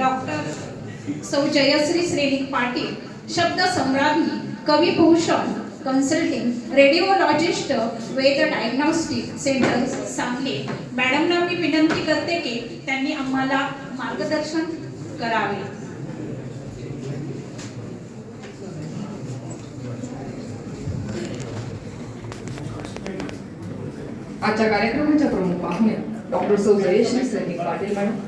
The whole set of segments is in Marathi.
डॉक्टर सौ जयश्री श्रेणिक पाटील, शब्द संग्रामी, कविभूषण कन्सल्टिंग, रेडिओलॉजिस्ट, वेद डायग्नोस्टिक सेंटर सांगली. मॅडमना मी विनंती करते की त्यांनी आम्हाला मार्गदर्शन करावे. आजच्या कार्यक्रमाच्या प्रमुख पाहुणे डॉक्टर सौ जयश्री श्रेणिक पाटील मॅडम.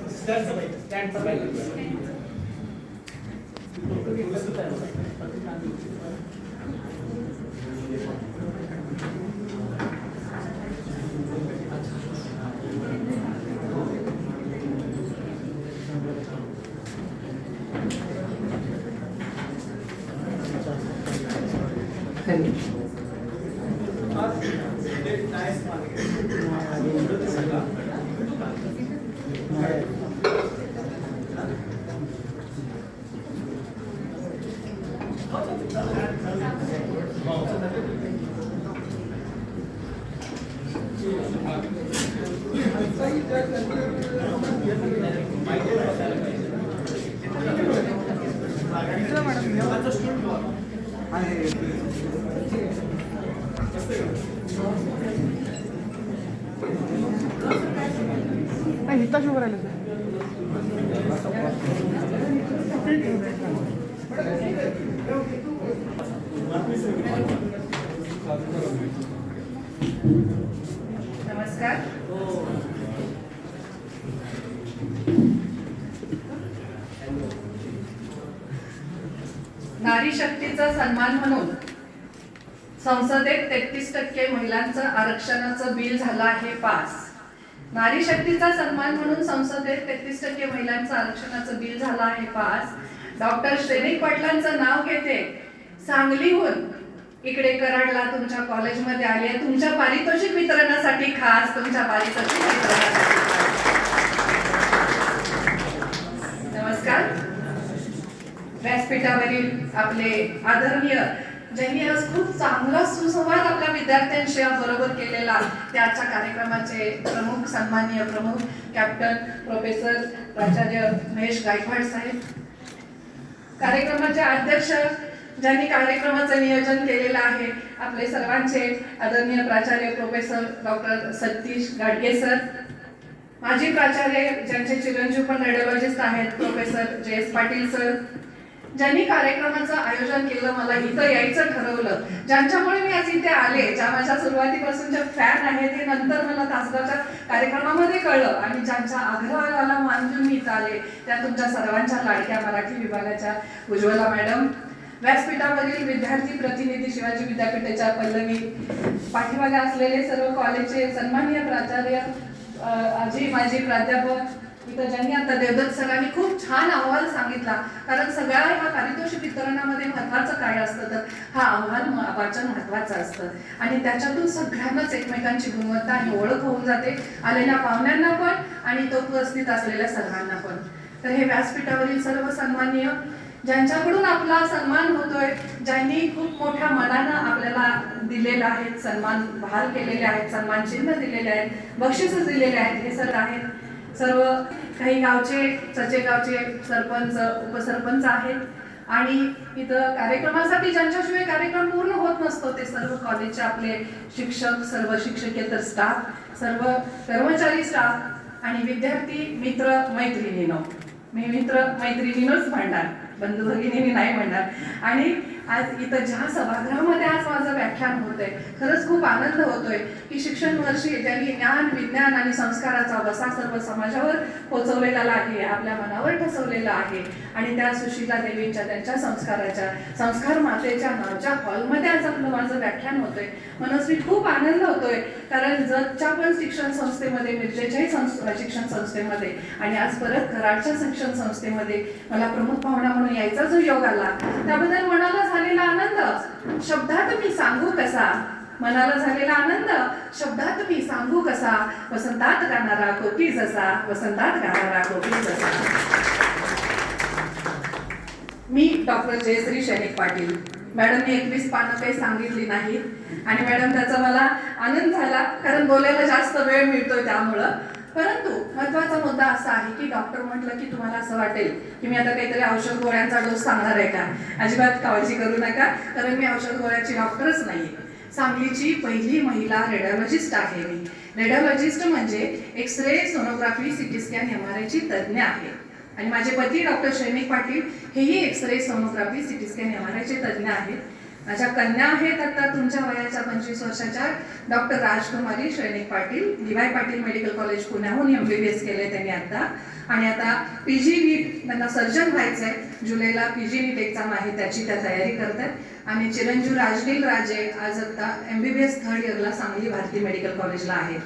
नमस्कार. नारी शक्तीचा सन्मान म्हणून संसदेत 33% महिलांचं आरक्षणाचं बिल झालं आहे पास. नारी शक्तीचा सन्मान म्हणून संसदेत 33% महिलांचं आरक्षणाचं बिल झालं आहे पास. डॉक्टर श्रेणिक पाटलांचं नाव घेते. सांगलीहून इकडे कराडला तुमच्या कॉलेजमध्ये आले. तुमच्या पारितोषिक वितरणासाठी खास तुमच्या पारितोषिक वितरणासाठी. नमस्कार. व्यासपीठावरील आपले आदरणीय, ज्यांनी आज खूप चांगला सुसंवाद आपल्या विद्यार्थ्यांशी बरोबर केलेला, त्याच्या कार्यक्रमाचे प्रमुख, सन्माननीय प्रमुख कॅप्टन प्रोफेसर प्राचार्य महेश गायकवाड साहेब. कार्यक्रमाचे अध्यक्ष, ज्यांनी कार्यक्रमाचं नियोजन केलेलं आहे, आपले सर्वांचे आदरणीय प्राचार्य professor doctor Satish Gadge sir. माजी प्राचार्य, ज्यांचे चिरंजीव पण रेडिओलॉजिस्ट आहेत, प्रोफेसर जयेश पाटील सर. ज्यांनी कार्यक्रमाचं आयोजन केलं, मला इथं यायचं ठरवलं, ज्यांच्यामुळे मी आज इथे आले, ज्या माझ्या सुरुवातीपासूनच्या फॅन आहेत, हे नंतर मला तासगावच्या कार्यक्रमामध्ये कळलं, आणि ज्यांच्या आग्रहाला मानून मी इथं आले, त्या तुमच्या सर्वांच्या लाडक्या मराठी विभागाच्या उज्ज्वला मॅडम. व्यासपीठावरील विद्यार्थी प्रतिनिधी, शिवाजी विद्यापीठाच्या पल्लवी, पाठीमागे असलेले सर्व कॉलेजचे सन्माननीय प्राचार्य, आजी माजी प्राध्यापक, इथं ज्यांनी आता देवदत्त सरांनी खूप छान अहवाल सांगितला. कारण सगळ्या ह्या पारितोषिक वितरणामध्ये महत्वाचं काय असतं तर हा अहवाल वाचन महत्वाचं असतं, आणि त्याच्यातून सगळ्यांनाच एकमेकांची गुणवत्ता आणि ओळख होऊन जाते, आलेल्या पाहुण्यांना पण आणि तो उपस्थित असलेल्या सर्वांना पण. तर हे व्यासपीठावरील सर्व सन्माननीय, ज्यांच्याकडून आपला सन्मान होतोय, ज्यांनी खूप मोठ्या मनानं आपल्याला दिलेला आहे, सन्मान बहाल केलेले आहेत, सन्मान चिन्ह दिलेले आहेत, बक्षीस दिलेले आहेत, हे सर आहेत. सर्व काही गावचे, चचेगावचे सरपंच, उपसरपंच आहेत, आणि इथं कार्यक्रमासाठी ज्यांच्याशिवाय कार्यक्रम पूर्ण होत नसतो ते सर्व कॉलेजचे आपले शिक्षक, सर्व शिक्षकेतर स्टाफ, सर्व कर्मचारी स्टाफ आणि विद्यार्थी मित्र मैत्रिणींनो. मी मित्र मैत्रिणींनोच म्हणणार, बंधू भगिनींनी नाही म्हणणार. आणि आज इथं ज्या सभागृहामध्ये आज माझं व्याख्यान होतंय, खरंच खूप आनंद होतोय की शिक्षण वर्षी ज्यांनी ज्ञान, विज्ञान आणि संस्काराचा वसा सर्व समाजावर पोचवलेला आहे, आपल्या मनावर ठसवलेला आहे, आणि त्या सुशीला देवींच्या, त्यांच्या संस्काराच्या, संस्कार मातेच्या नावच्या हॉलमध्ये आज आपलं माझं व्याख्यान होतंय. मनस्वी खूप आनंद होतोय, कारण जतच्या पण शिक्षण संस्थेमध्ये, मिरजेच्याही शिक्षण संस्थेमध्ये, आणि आज परत कराडच्या शिक्षण संस्थेमध्ये मला प्रमुख पाहुणा म्हणून यायचा जो योग आला, त्याबद्दल मनाला झालेला आनंद शब्दात मी सांगू कसा. मनाला झालेला आनंद शब्दात मी सांगू कसा. वसंतात गाणारा कोकी जसा, वसंतात गाणारा कोकी जसा. मी डॉक्टर जयश्री श्रेणिक पाटील. मॅडमने 21 पानं काही सांगितली नाहीत, आणि मॅडम त्याचा मला आनंद झाला, कारण बोलायला जास्त वेळ मिळतोय त्यामुळं. परंतु महत्वाचा मुद्दा असा आहे की डॉक्टर म्हटलं की तुम्हाला असं वाटेल की मी आता काहीतरी औषध गोळ्यांचा डोस सांगणार आहे का. अजिबात काळजी करू नका, कारण मी औषध गोळ्याची डॉक्टरच नाहीये. सांगलीची पहिली महिला रेडिओलॉजिस्ट आहे मी. रेडिओलॉजिस्ट म्हणजे x ray, sonography, CT scan, MRI ची तज्ज्ञ आहे. आणि माझे पती डॉक्टर श्रेनिक पाटील हेही x ray, sonography, CT scan, MRI चे तज्ज्ञ आहेत. माझ्या कन्या आहेत आता तुमच्या वयाच्या 25 वर्षाच्या डॉक्टर राजकुमारी Shrenik Patil. DY Patil medical college पुण्याहून MBBS केले त्यांनी आता. आणि आता PG नीट त्यांना सर्जन व्हायचंय. जुलैला PG नीट एक्झाम आहे, त्याची त्या तयारी करतात. आणि चिरंजीव राजनील राजे आज आता MBBS 3rd इयरला सांगली भारती मेडिकल कॉलेजला आहे.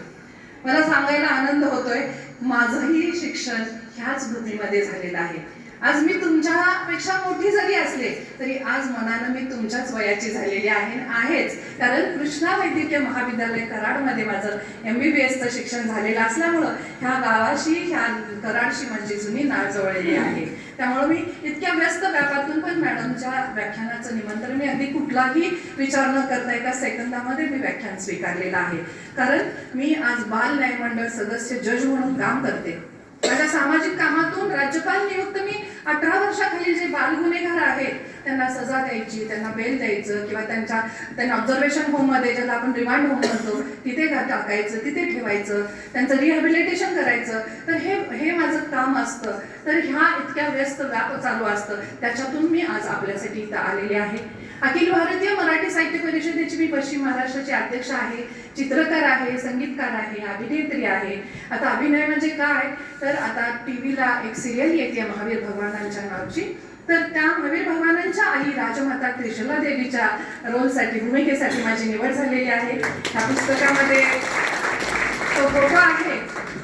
मला सांगायला आनंद होतोय, माझंही शिक्षण ह्याच भूमीमध्ये झालेलं आहे. आज मी तुमच्यापेक्षा मोठी जरी असले तरी आज मनानं मी तुमच्याच वयाची झालेली आहेच. कारण कृष्णा वैद्यकीय महाविद्यालय कराडमध्ये माझं MBBSचं शिक्षण झालेलं असल्यामुळं ह्या गावाशी, ह्या कराडशी म्हणजे जुनी नाळ जवळलेली आहे. त्यामुळे मी इतक्या व्यस्त व्यापातून पण मॅडमच्या व्याख्यानाचं निमंत्रण मी अगदी कुठलाही विचार न करता एका सेकंदामध्ये मी व्याख्यान स्वीकारलेलं आहे. कारण मी आज बाल न्याय मंडळ सदस्य जज म्हणून काम करते. माझ्या सामाजिक कामातून राज्यपाल नियुक्त मी 18 वर्षाखालील जे बाल गुन्हेगार आहेत त्यांना सजा द्यायची, त्यांना बेल द्यायचं किंवा त्यांना ऑब्झर्वेशन होममध्ये, ज्याला आपण रिमांड होम म्हणतो, तिथे टाकायचं, तिथे ठेवायचं, त्यांचं रिहॅबिलिटेशन करायचं. तर हे माझं काम असतं. तर ह्या इतक्या व्यस्त व्याप चालू असतं, त्याच्यातून मी आज आपल्यासाठी इथं आलेले आहे. अखिल भारतीय मराठी साहित्य परिषदेची मी पश्चिम महाराष्ट्राची अध्यक्ष आहे, चित्रकार आहे, संगीतकार आहे, अभिनेत्री आहे. आता अभिनय म्हणजे काय, तर आता टीव्हीला एक सिरियल येते महावीर भगवानांच्या नावची. तर त्या महावीर भगवानांच्या आई राजमाता त्रिशला देवीच्या रोलसाठी, भूमिकेसाठी माझी निवड झालेली आहे. ह्या पुस्तकामध्ये तो फोटो आहे.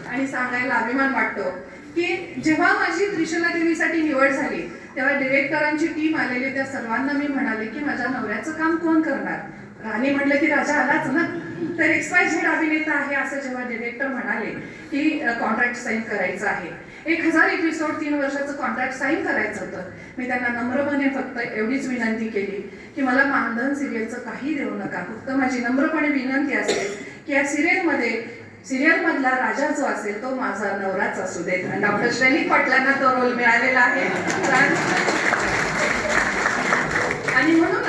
आणि सांगायला अभिमान वाटतो की जेव्हा माझी त्रिशला देवीसाठी निवड झाली तेव्हा डिरेक्टरांची टीम आलेली, त्या सर्वांना मी म्हणाले की माझ्या नवऱ्याचं काम कोण करणार. राणी म्हटलं की राजा आलाच ना. तर XYZ अभिनेता आहे असं जेव्हा डिरेक्टर म्हणाले की कॉन्ट्रॅक्ट साईन करायचं आहे, 1000 एपिसोड 3 वर्षाचं कॉन्ट्रॅक्ट साईन करायचं होतं, मी त्यांना नम्रपणे फक्त एवढीच विनंती केली की मला मानधन सिरियलचं काही देऊ नका. फक्त माझी नम्रपणे विनंती असेल की या सिरियल मधला राजा जो असेल तो माझा नवराच असू देत. डॉक्टर श्रेनिक पाटलांना तो रोल मिळालेला आहे. आणि म्हणून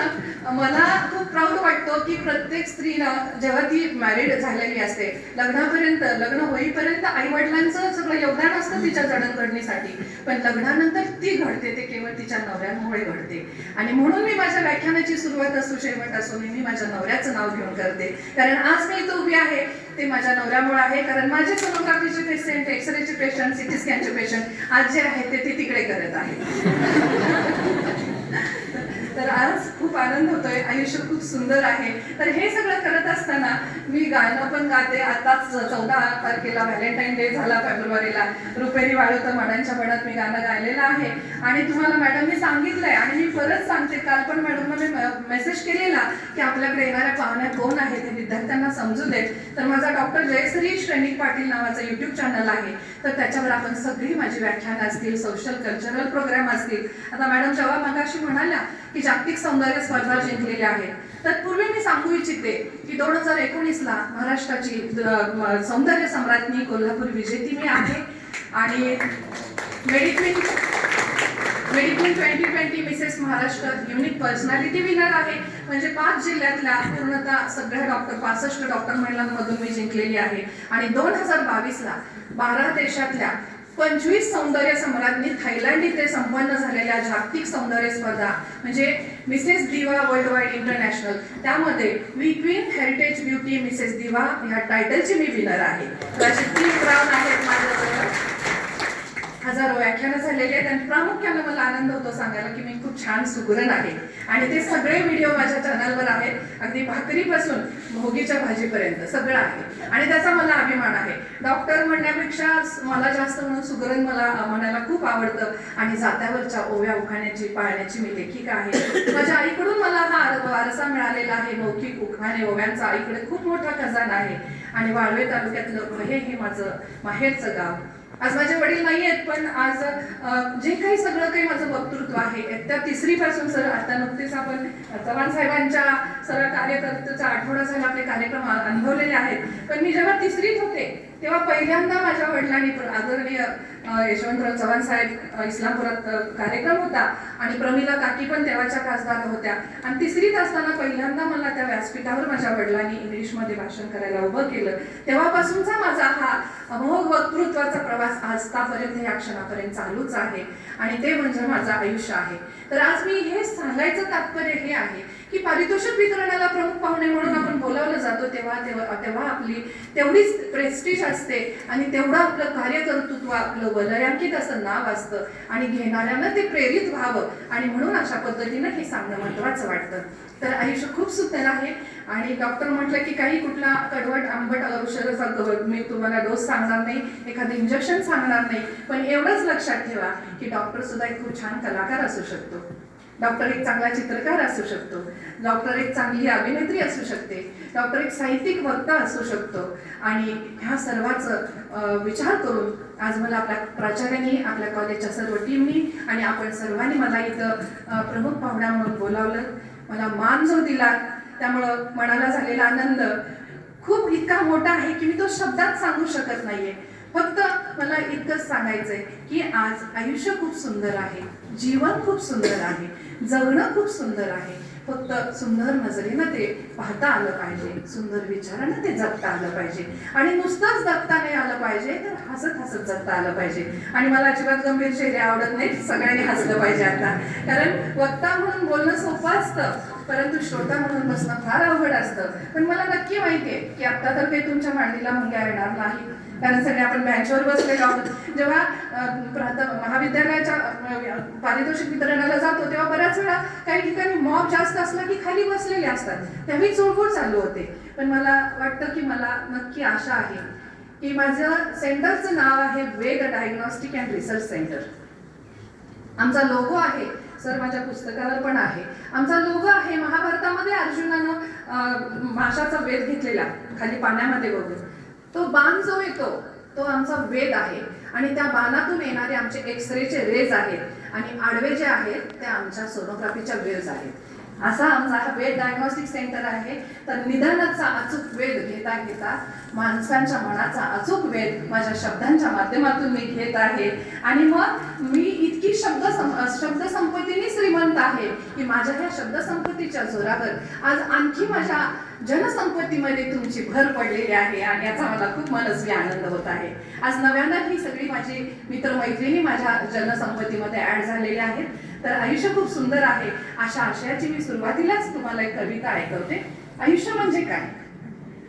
मला खूप प्राऊड वाटतो की प्रत्येक स्त्रीनं जेव्हा ती मॅरिड झालेली असते, लग्न होईपर्यंत आई वडिलांचं सगळं योगदान असतं तिच्या जडणघडणीसाठी, पण लग्नानंतर ती घडते ते केवळ तिच्या नवऱ्यामुळे घडते. आणि म्हणून मी माझ्या व्याख्यानाची सुरुवात असो शेवट असो मी माझ्या नवऱ्याचं नाव घेऊन करते. कारण आज मी इथं उभी आहे ते माझ्या नवऱ्यामुळे आहे. कारण माझे सोनोग्राफीचे पेशंट, एक्सरेचे पेशंट, सिटी स्कॅनचे पेशंट आज जे आहेत ते तिकडे करत आहेत. तर आज खूप आनंद होतोय, आयुष्य खूप सुंदर आहे. तर हे सगळं करत असताना मी गाणं पण गाते. आताच 14 तारखेला व्हॅलेंटाईन डे झाला फेब्रुवारीला, रुपेरी वाळूत मनांच्या बडात मी गाणं गायलेलं आहे. आणि तुम्हाला मॅडमने सांगितलंय आणि मी परत सांगते, काल पण मॅडमला मी मेसेज केलेला की आपल्याकडे येणाऱ्या पाहुण्या कोण आहेत हे विद्यार्थ्यांना समजू देत. तर माझा डॉक्टर जयश्री श्रेनिक पाटील नावाचा YouTube चॅनल आहे, तर त्याच्यावर आपण सगळी माझी व्याख्यानं असतील, सोशल कल्चरल प्रोग्राम असतील. आता मॅडम जेव्हा मगाशी म्हणाल्या की जागतिक सौंदर्य स्पर्धा जिंकलेल्या आहेत, तत्पूर्वी मी सांगू इच्छिते की 2019ला महाराष्ट्राची सौंदर्य सम्राज्ञी कोल्हापूर विजेती मी आहे. आणि मेडिक्विन 2020 Mrs Maharashtra unique personality winner आहे. म्हणजे 5 जिल्ह्यातल्या पूर्णतः सगळ्या 65 डॉक्टर महिलांमधून मी जिंकलेली आहे. आणि 2022ला 12 देशातल्या 25 सौंदर्य सम्राज्ञी थायलंड इथे संपन्न झालेल्या जागतिक सौंदर्य स्पर्धा म्हणजे Mrs diva world wide international, त्यामध्ये we queen heritage beauty Mrs diva ह्या टायटलची मी विनर आहे. अशी 3 क्राउन आहेत माझ्याजवळ. हजारो व्याख्यानं झालेली आहेत. आणि प्रामुख्याने मला आनंद होतो सांगायला की मी खूप छान सुगरण आहे. आणि ते सगळे व्हिडिओ माझ्या चॅनलवर आहेत, अगदी भाकरीपासून भोगीच्या भाजीपर्यंत सगळं आहे. आणि त्याचा मला अभिमान आहे. डॉक्टर म्हणण्यापेक्षा मला जास्त म्हणून सुगरण मला म्हणायला खूप आवडतं. आणि जात्यावरच्या ओव्या उखाण्याची पाळण्याची मी लेखिका आहे. माझ्या आईकडून मला हा वारसा मिळालेला आहे. मौखिक उखाणे ओव्यांचा आईकडे खूप मोठा खजाना आहे. आणि वाळवे तालुक्यातलं हे माझं माहेरचं गाव. आज माझे वडील नाही आहेत, पण आज जे काही सगळं काही माझं वक्तृत्व आहे त्या 3री पासून सर आता नुकतेच आपण चव्हाण साहेबांच्या सर्व कार्यकर्त्याचा आठवडा झाला आपले कार्यक्रम अनुभवलेले आहेत. पण मी जेव्हा तिसरीत होते तेव्हा पहिल्यांदा माझ्या वडिलांनी आदरणीय यशवंतराव चव्हाण साहेब इस्लामपुरात कार्यक्रम होता आणि प्रमिला काकी पण तेव्हाच्या खासदार होत्या आणि तिसरीत असताना पहिल्यांदा मला त्या व्यासपीठावर माझ्या वडिलांनी इंग्लिशमध्ये भाषण करायला उभं केलं. तेव्हापासूनचा माझा हा अमोघ वक्तृत्वाचा प्रवास आजतापर्यंत या क्षणापर्यंत चालूच आहे आणि ते म्हणजे माझं आयुष्य आहे. तर आज मी हे सांगायचं तात्पर्य हे आहे की पारितोषिक वितरणाला प्रमुख पाहुणे म्हणून आपण बोलावलं जातो तेव्हा आपली तेवढीच प्रेस्टिज असते आणि तेवढं आपलं कार्यकर्तृत्व आपलं वलयांकित असं नाव असतं आणि घेणाऱ्यांना ते प्रेरित व्हावं आणि म्हणून अशा पद्धतीनं हे सांगणं महत्त्वाचं वाटतं. तर आयुष्य खूप सुंदर आहे आणि डॉक्टर म्हटलं की काही कुठला कडवट आंबट औषधाचा मी तुम्हाला डोस सांगणार नाही, एखादं इंजेक्शन सांगणार नाही, पण एवढंच लक्षात ठेवा की डॉक्टर सुद्धा एक खूप छान कलाकार असू शकतो, डॉक्टर एक चांगला चित्रकार असू शकतो, डॉक्टर एक चांगली अभिनेत्री असू शकते, डॉक्टर एक साहित्यिक वक्ता असू शकतो. आणि ह्या सर्वांचा विचार करून आज मला आपल्या प्राचार्यांनी, आपल्या कॉलेजच्या सर्व टीमनी आणि आपण सर्वांनी मला इथं प्रमुख पाहुण्या म्हणून बोलावलं, मला मान जो दिला त्यामुळं मनाला झालेला आनंद खूप इतका मोठा आहे की मी तो शब्दात सांगू शकत नाहीये. फक्त मला इतकंच सांगायचंय की आज आयुष्य खूप सुंदर आहे, जीवन खूप सुंदर आहे, जगणं खूप सुंदर आहे. फक्त सुंदर नजरेनं ते पाहता आलं पाहिजे, सुंदर विचारानं ते जगता आलं पाहिजे आणि नुसतंच जगता नाही आलं पाहिजे तर हसत हसत जगता आलं पाहिजे. आणि मला अजिबात गंभीर चेहरे आवडत नाही, सगळ्यांनी हसलं पाहिजे आता, कारण वक्ता म्हणून बोलणं सोपं असतं परंतु श्रोता म्हणून बसणं फार अवघड असतं. पण मला नक्की माहितीये की आता तर काही तुमच्या मांडीला मुंग्या येणार नाही, कारण सगळे आपण बेंचवर बसलेलो आहोत. जेव्हा महाविद्यालयाच्या पारितोषिक वितरणाला जातो तेव्हा बऱ्याच वेळा काही ठिकाणी मॉब जास्त असला की खाली बसलेले असतात, त्यावेळी चुळबुळ चालू होते. पण मला वाटतं की मला नक्की आशा आहे की माझं सेंटरचं नाव आहे वेद डायग्नॉस्टिक अँड रिसर्च सेंटर. आमचा लोगो आहे, सर माझ्या पुस्तकावर पण आहे, आमचा लोगो आहे महाभारतामध्ये अर्जुनानं माशाचा वेध घेतलेला खाली पाण्यामध्ये बघून, तो बाण जो येतो तो आमचा वेद आहे आणि त्या बाणातून येणारे आमचे एक्सरेचे रेज आहेत आणि आडवे जे आहेत ते आमच्या सोनोग्राफीच्या वेव्ज आहेत. असा आमचा हा वेद डायग्नॉस्टिक सेंटर आहे. तर निदानाचा अचूक वेध घेता घेता माणसांच्या मनाचा अचूक वेध माझ्या शब्दांच्या माध्यमातून मी घेत आहे आणि मग मी इतकी शब्दसंपत्तीने श्रीमंत आहे की माझ्या ह्या शब्दसंपत्तीच्या जोरावर आज आणखी माझ्या जनसंपत्तीमध्ये तुमची भर पडलेली आहे आणि याचा मला खूप मनस्वी आनंद होत आहे. आज नव्यानं ही सगळी माझी मित्रमैत्रिणी माझ्या जनसंपत्तीमध्ये ऍड झालेल्या आहेत. तर आयुष्य खूप सुंदर आहे अशा आशयाची मी सुरुवातीलाच तुम्हाला एक कविता ऐकवते. आयुष्य म्हणजे काय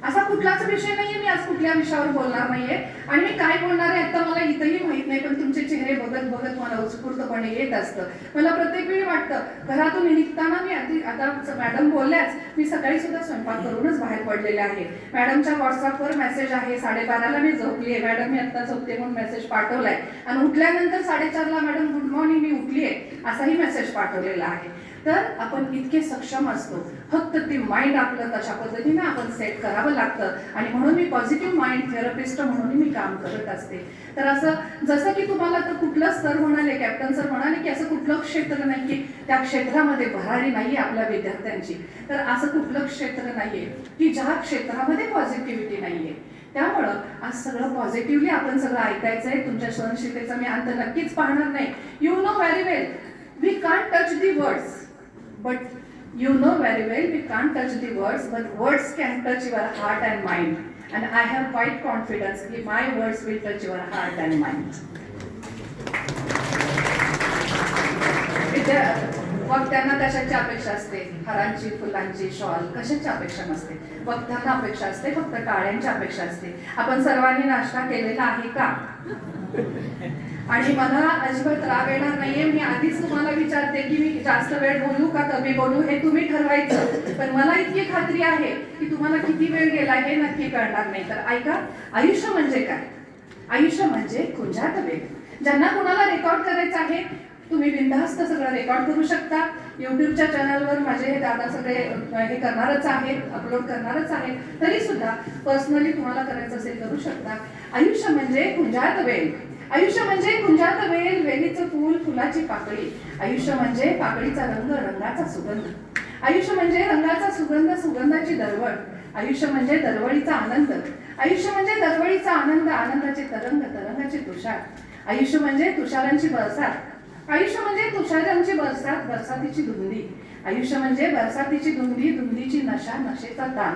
असा कुठलाच विषय नाहीये, मी आज कुठल्या विषयावर बोलणार नाहीये आणि मी काय बोलणार आहे आता मला इथंही माहित नाही, पण तुमचे चेहरे बघत बघत मला उत्स्फूर्तपणे येत असतं. मला प्रत्येक वेळी वाटतं घरातून निघताना मी आता मॅडम बोलल्याच, मी सकाळी सुद्धा स्वयंपाक करूनच बाहेर पडलेले आहे. मॅडमच्या व्हॉट्सअपवर मेसेज आहे 12:30ला मी झोपलीये, मॅडम मी आता झोपते म्हणून मेसेज पाठवलाय आणि उठल्यानंतर 4:30ला मॅडम गुड मॉर्निंग मी उठलीये असाही मेसेज पाठवलेला आहे. तर आपण इतके सक्षम असतो, फक्त ते माइंड आपलं तशा पद्धतीने आपण सेट करावं लागतं आणि म्हणून मी पॉझिटिव्ह माइंड थेरपिस्ट म्हणून मी काम करत असते. तर असं जसं की तुम्हाला तर कुठलं सर म्हणाले, कॅप्टन सर म्हणाले की असं कुठलं क्षेत्र नाही की त्या क्षेत्रामध्ये भरारी नाही आपल्या विद्यार्थ्यांची, तर असं कुठलं क्षेत्र नाहीये की ज्या क्षेत्रामध्ये पॉझिटिव्हिटी नाहीये. त्यामुळं आज सगळं पॉझिटिव्हली आपण सगळं ऐकायचंय. तुमच्या सहनशीलतेचा मी अंत नक्कीच पाहणार नाही. You know very well we can't touch the words, but you know very well we can't touch the words, but words can touch your heart and mind, and I have quite confidence that my words will touch your heart and mind. वक्त्यांना कशाची अपेक्षा असते? हारांची, फुलांची, शॉल कशाची अपेक्षा नसते. वक्त्यांना अपेक्षा असते फक्त टाळ्यांची अपेक्षा असते. आपण सर्वांनी नाश्ता केलेला आहे का? आणि मला अजिबात राग येणार नाहीये. मी आधीच तुम्हाला विचारते की मी जास्त वेळ बोलू का कमी बोलू हे तुम्ही ठरवायचं, पण मला इतकी खात्री आहे की तुम्हाला किती वेळ गेला हे नक्की कळणार नाही. तर ऐका, आयुष्य म्हणजे काय? आयुष्य म्हणजे कुंजात वेग. ज्यांना कुणाला रेकॉर्ड करायचं आहे तुम्ही बिनधास्त सगळं रेकॉर्ड करू शकता. युट्यूबच्या चॅनलवर माझे हे दादा सगळे हे करणारच आहेत, अपलोड करणारच आहेत. तरी सुद्धा पर्सनली तुम्हाला करायचं असेल करू शकता. आयुष्य म्हणजे कुंजात वेल. आयुष्य म्हणजे कुंजात वेल, वेलीचं फूल, फुलाची पाकळी. आयुष्य म्हणजे पाकळीचा रंग, रंगाचा सुगंध. आयुष्य म्हणजे रंगाचा सुगंध, सुगंधाची दरवळ. आयुष्य म्हणजे दरवळीचा आनंद. आयुष्य म्हणजे दरवळीचा आनंद, आनंदाचे तरंग, तरंगाचे तुषार. आयुष्य म्हणजे तुषारांची बरसात. आयुष्य म्हणजे तुषारांची बरसात, बरसातीची धुंदी. आयुष्य म्हणजे बरसातीची धुंदी, धुंदीची नशा, नशेचा ताण.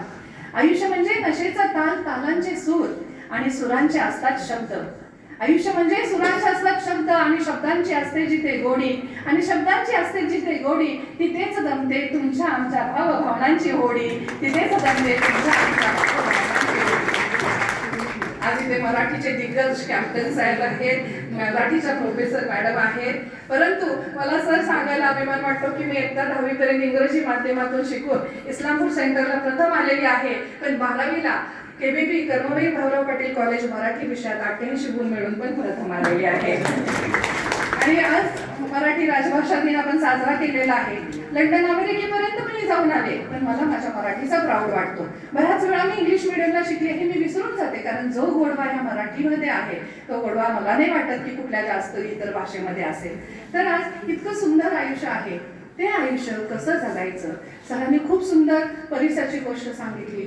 आयुष्य म्हणजे नशेचा ताण, तालांचे सूर आणि सुरांचे असतात शब्द. आयुष्य म्हणजे सुरांचे असतात शब्द आणि शब्दांची असते जिथे गोडी, आणि शब्दांची असते जिथे गोडी तिथेच दमते तुमच्या आमच्या भावभावनांची होडी. तिथेच दमते तुमच्या आमच्या भावभावनांची होडी. आज इथे मराठीचे दिग्गज कॅप्टन साहेब आहेत, मराठीच्या प्रोफेसर मॅडम आहेत. परंतु मला सर सांगायला अभिमान वाटतो की मी एकदा 10वी पर्यंत इंग्रजी माध्यमातून शिकून इस्लामपूर सेंटरला प्रथम आलेली आहे, पण 12वीला KBP कर्मवीर भाऊराव पाटील कॉलेज मराठी विषयात 88 गुण मिळून पण प्रथम आलेली आहे. आणि आज मराठी राजभाषा दिन आपण साजरा केलेला आहे. लंडन अमेरिकेपर्यंत मी जाऊन आले, पण मला माझ्या मराठीचा प्राऊड वाटतो. बऱ्याच वेळा मी इंग्लिश मीडियमला शिकले हे मी विसरून जाते, कारण जो गोडवा ह्या मराठीमध्ये आहे तो गोडवा मला नाही वाटत की कुठल्या जास्त इतर भाषेमध्ये असेल. तर आज इतकं सुंदर आयुष्य आहे, ते आयुष्य कसं जगायचं. सरांनी खूप सुंदर परिसराची गोष्ट सांगितली,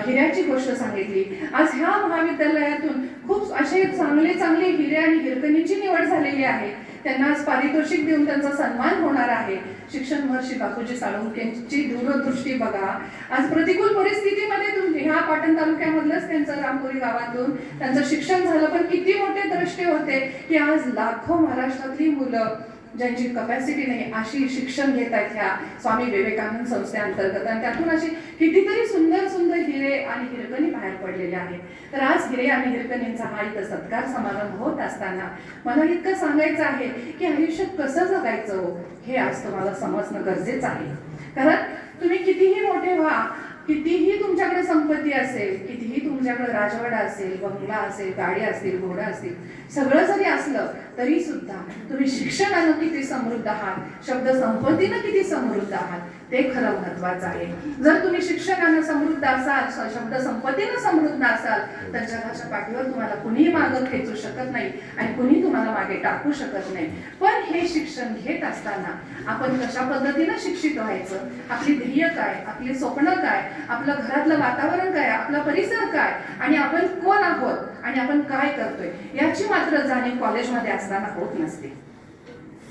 हिऱ्याची गोष्ट सांगितली. आज ह्या महाविद्यालयातून खूप असे चांगले चांगले हिरे आणि हिरकणींची निवड झालेली आहे. त्यांना आज पारितोषिक देऊन त्यांचा सन्मान होणार आहे. शिक्षण महर्षी बापूजी साळुंखेंची दूरदृष्टी बघा. आज प्रतिकूल परिस्थितीमध्ये तुम्ही ह्या पाटण तालुक्यामधलंच त्यांचं रामपुरी गावातून त्यांचं शिक्षण झालं, पण किती मोठे द्रष्टे होते की आज लाखो महाराष्ट्रातली मुलं ज्यांची कपॅसिटी नाही अशी शिक्षण घेत आहेत ह्या स्वामी विवेकानंद संस्थेअंतर्गत, आणि त्यातून असे कितीतरी सुंदर सुंदर हिरे आणि हिरकणी बाहेर पडलेले आहेत. तर आज हिरे आणि हिरकणींचा हा इथं सत्कार समारंभ होत असताना मला इतकं सांगायचं आहे की आयुष्य कसं जगायचं हे आज तुम्हाला समजणं गरजेचं आहे. कारण तुम्ही कितीही मोठे व्हा, कितीही तुमच्याकडे संपत्ती असेल, कितीही तुमच्याकडे राजवाडा असेल, बंगला असेल, गाडी असतील, घोडा असतील, सगळं जरी असलं तरी सुद्धा तुम्ही शिक्षणानं किती समृद्ध आहात, शब्द संपत्तीनं किती समृद्ध आहात ते खरं महत्वाचं आहे. जर तुम्ही शिक्षणानं समृद्ध असाल, शब्द संपत्तीनं समृद्ध असाल, तर जगाच्या पाठीवर तुम्हाला कुणीही मागं खेचू शकत नाही आणि कुणी तुम्हाला मागे टाकू शकत नाही. पण हे शिक्षण घेत असताना आपण कशा पद्धतीनं शिक्षित व्हायचं, आपली ध्येय काय, आपली स्वप्न काय, आपलं घरातलं वातावरण काय, आपला परिसर काय, आणि आपण कोण आहोत आणि आपण काय करतोय याची मात्र जाणीव कॉलेजमध्ये असताना होत नसते.